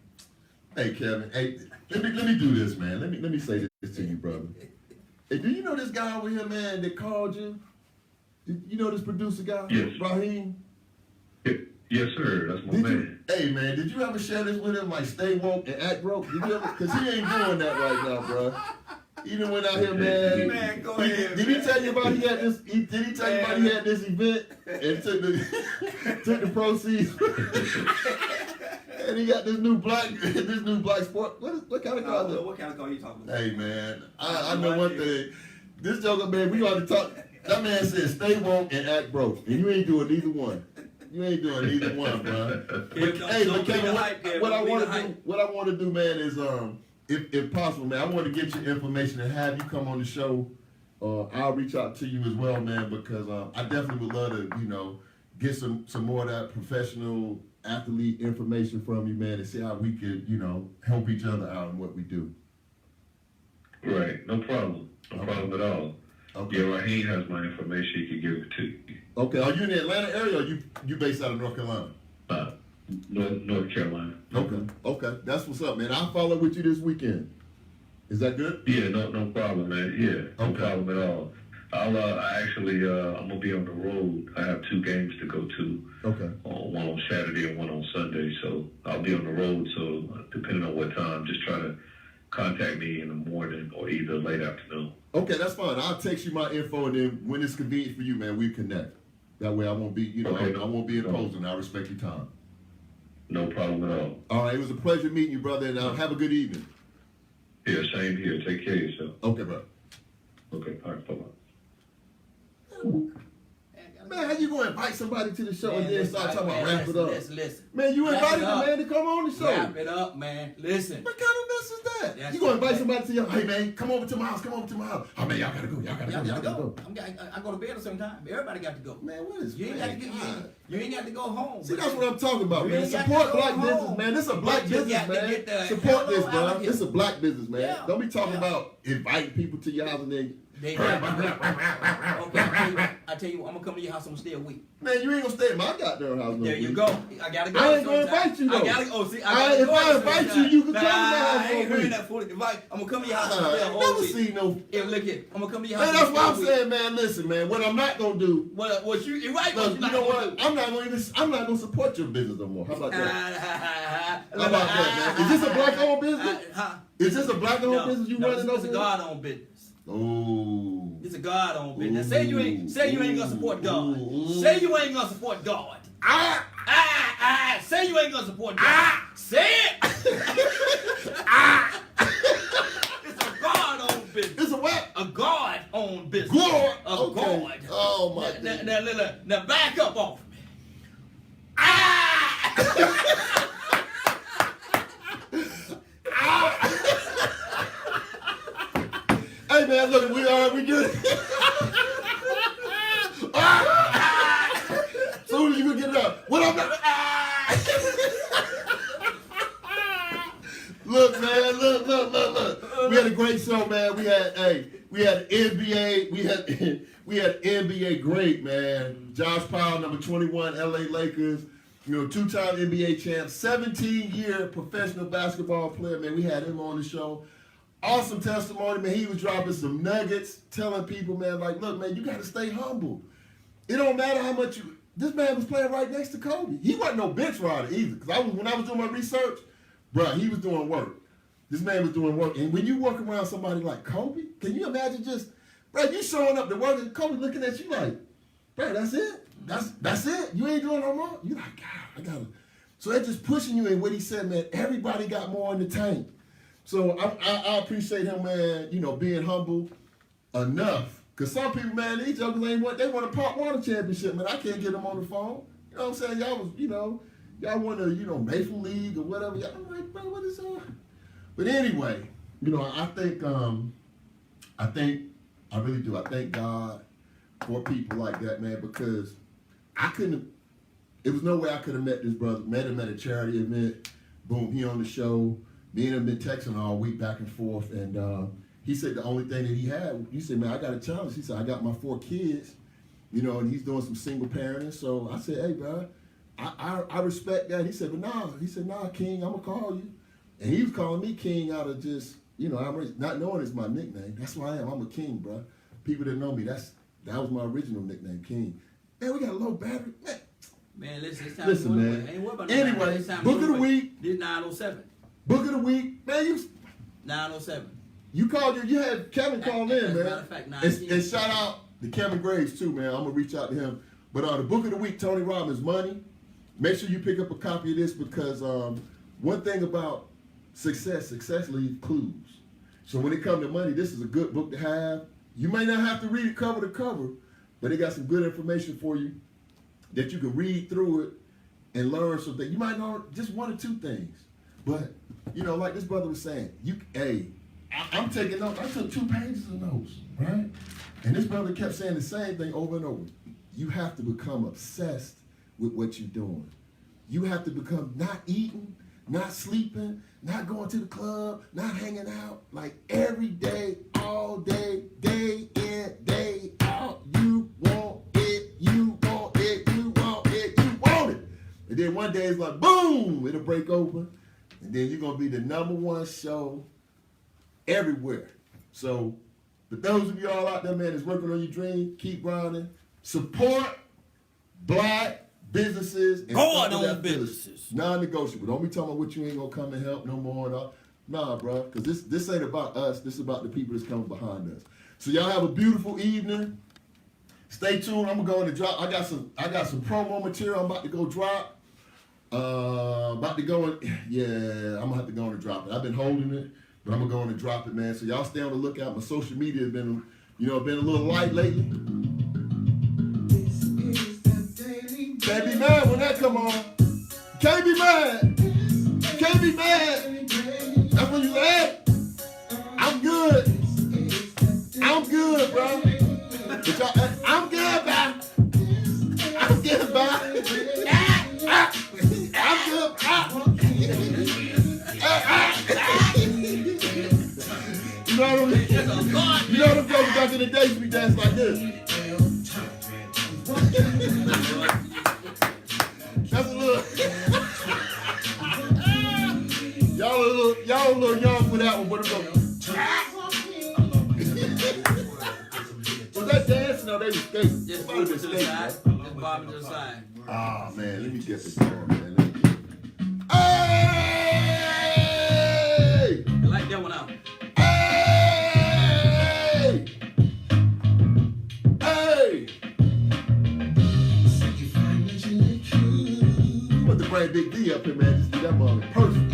Hey Kevin, hey, let me do this, man. Let me say this to you, brother. Hey, do you know this guy over here, man, that called you? You know this producer guy, Yes. Raheem? Yes, sir. That's my man. Hey, man, did you ever share this with him, like stay woke and act broke? Did you ever? Because he ain't doing that right now, bro. He done went out here, man. Man, go ahead. Did he tell you about he had this? Did he tell you about he had this event and took the proceeds? And he got this new black sport. What kind of car? What kind of car you talking about? Hey, man, I know one thing. This joker, man, we ought to talk. That man said stay woke and act broke, and you ain't doing neither one. You ain't doing neither one, bro. But Kevin, what I want to do, man, is if possible, man, I want to get your information and have you come on the show. I'll reach out to you as well, man, because I definitely would love to, get some more of that professional athlete information from you, man, and see how we could, help each other out in what we do. Right, no problem. No problem at all. Okay. Yeah, Raheem has my information. He can give it to you. Okay, are you in the Atlanta area, or you based out of North Carolina? North Carolina. Okay, that's what's up, man. I'll follow with you this weekend. Is that good? Yeah, no problem, man. Yeah, no problem at all. I actually, I'm gonna be on the road. I have 2 games to go to. Okay. One on Saturday and one on Sunday. So I'll be on the road. So depending on what time, just try to contact me in the morning or either late afternoon. Okay, that's fine. I'll text you my info, and then when it's convenient for you, man, we connect. That way I won't be, Okay. I won't be imposing. I respect your time. No problem at all. All right, it was a pleasure meeting you, brother, and have a good evening. Yeah, same here. Take care of yourself. Okay, bro. Okay, all right, bye-bye. Man, how you gonna invite somebody to the show and then start talking about wrap it up? Listen. Man, you Wrap invited it the up. man to come on the show. Wrap it up, man. Listen. What kind of mess is that? That's You gonna invite right. somebody to your, hey man, come over to my house, come over to my house. Oh man, y'all gotta go, y'all gotta Y'all go, y'all gotta gotta go. go. I go to bed at a certain time. Everybody got to go. Man, what is You ain't got to get. God. You ain't got to go home. See, that's what I'm talking about, You man. ain't got Support to go black home. business, man. This is a black But you business, got to man. get the Support hell this, out bro. of here. This is a black business, man. Yeah. Don't be talking Yeah. about inviting people to your house and then. They got okay, I tell you what, I'm gonna come to your house. I'm gonna stay a week. Man, you ain't gonna stay at my goddamn house no There you week. go. I gotta go. I ain't gonna invite you, though. I gotta go. See, If I invite you, you can come to my house I ain't for a heard week. that foolish advice. I'm gonna come to your house. I and stay a ain't whole never week. seen no. Hey, look here. I'm gonna come to your house. Man, that's and what I'm stay a week. saying, man. Listen, man. What I'm not gonna do. What you right? Look, What you not know gonna what? do. I'm not gonna support your business no more. How about that? How How about that, man? Is this a black-owned business? Is this a black-owned business you running It's over? a God-owned business. Oh. It's a God-owned business. Say you ain't gonna support God. Ooh. Say you ain't gonna support God. Ah. Say you ain't gonna support God. Say it. It's a God-owned business. It's a what? A God-owned business. God. A Okay. God. Oh my goodness. Now back up off of me. Hey man, look, we good. Soon as you can get it up. What up? Look, man, look. We had a great show, man. We had NBA, we had NBA great, man. Josh Powell, number 21, LA Lakers. You know, 2-time NBA champ, 17-year professional basketball player, man. We had him on the show. Awesome testimony, man. He was dropping some nuggets, telling people, man, like, look, man, you got to stay humble. It don't matter how much you. This man was playing right next to Kobe. He wasn't no bench rider either. Because when I was doing my research, bro, he was doing work. This man was doing work. And when you work around somebody like Kobe, can you imagine just, bro, you showing up to work and Kobe looking at you like, bro, that's it? That's it? You ain't doing no more? You like, God, I gotta. So they're just pushing you in what he said, man. Everybody got more in the tank. So I appreciate him, man, you know, being humble enough. Because some people, man, these jokers they want a Pop Warner championship, man. I can't get them on the phone. You know what I'm saying? Y'all was, y'all want a, Maple League or whatever. I'm like, bro, what is that? But anyway, I really do. I thank God for people like that, man, because it was no way I could have met this brother. Met him at a charity event. Boom, he on the show. Me and him been texting all week back and forth, and he said the only thing that he said, man, I got a challenge. He said, I got my 4 kids, and he's doing some single parenting. So I said, hey, bro, I respect that. He said, but nah, King, I'm going to call you. And he was calling me King out of just, I'm not knowing it's my nickname. That's who I am. I'm a King, bro. People that know me, that was my original nickname, King. Man, we got a low battery. Man, Listen, it's time Listen, to man. Ain't worried about Anyway, it's time to book of the move week. This 907. Book of the week. Man, 907. you called you had Kevin call in, As a man. matter of fact, And shout out to Kevin Graves too, man. I'm gonna reach out to him. But the book of the week, Tony Robbins, Money. Make sure you pick up a copy of this because one thing about success leaves clues. So when it comes to money, this is a good book to have. You may not have to read it cover to cover, but it got some good information for you that you can read through it and learn something. You might know just 1 or 2 things. But, like this brother was saying, I'm taking notes. I took 2 pages of notes, right? And this brother kept saying the same thing over and over. You have to become obsessed with what you're doing. You have to become not eating, not sleeping, not going to the club, not hanging out, like every day, all day, day in, day out. You want it, you want it, you want it, you want it. And then one day it's like, boom, it'll break open. And then you're going to be the #1 show everywhere. So For those of y'all out there, man, that's working on your dream, keep grinding. Support black businesses and Going-on businesses. Non-negotiable. Don't be talking about what you ain't gonna come and help no more and all. Nah, bro, because this ain't about us. This is about the people that's coming behind us. So y'all have a beautiful evening. Stay tuned. I'm going to drop. I got some promo material I'm about to go drop. I'm gonna have to go and drop it. I've been holding it, but I'm gonna go and drop it, man. So y'all stay on the lookout. My social media has been, been a little light lately. Can't be mad when that come on. Can't be mad. Can't be mad. That's when you laugh. I'm good. I'm good, bro. But I'm good, bro. I'm good, bro. I'm good. You know what I mean? You know them folks back in the day used to be dancing like this. That's a little. Y'all a little young for that one, but it's okay. Was that dancing or they was skating? Just Might have been bobbing to the skating, side. bro. Just bobbing to the side. Ah, man, let me get this going, man. Hey! I like that one out. Hey! Hey! I'm about to bring Big D up here, man. Just do that mother person.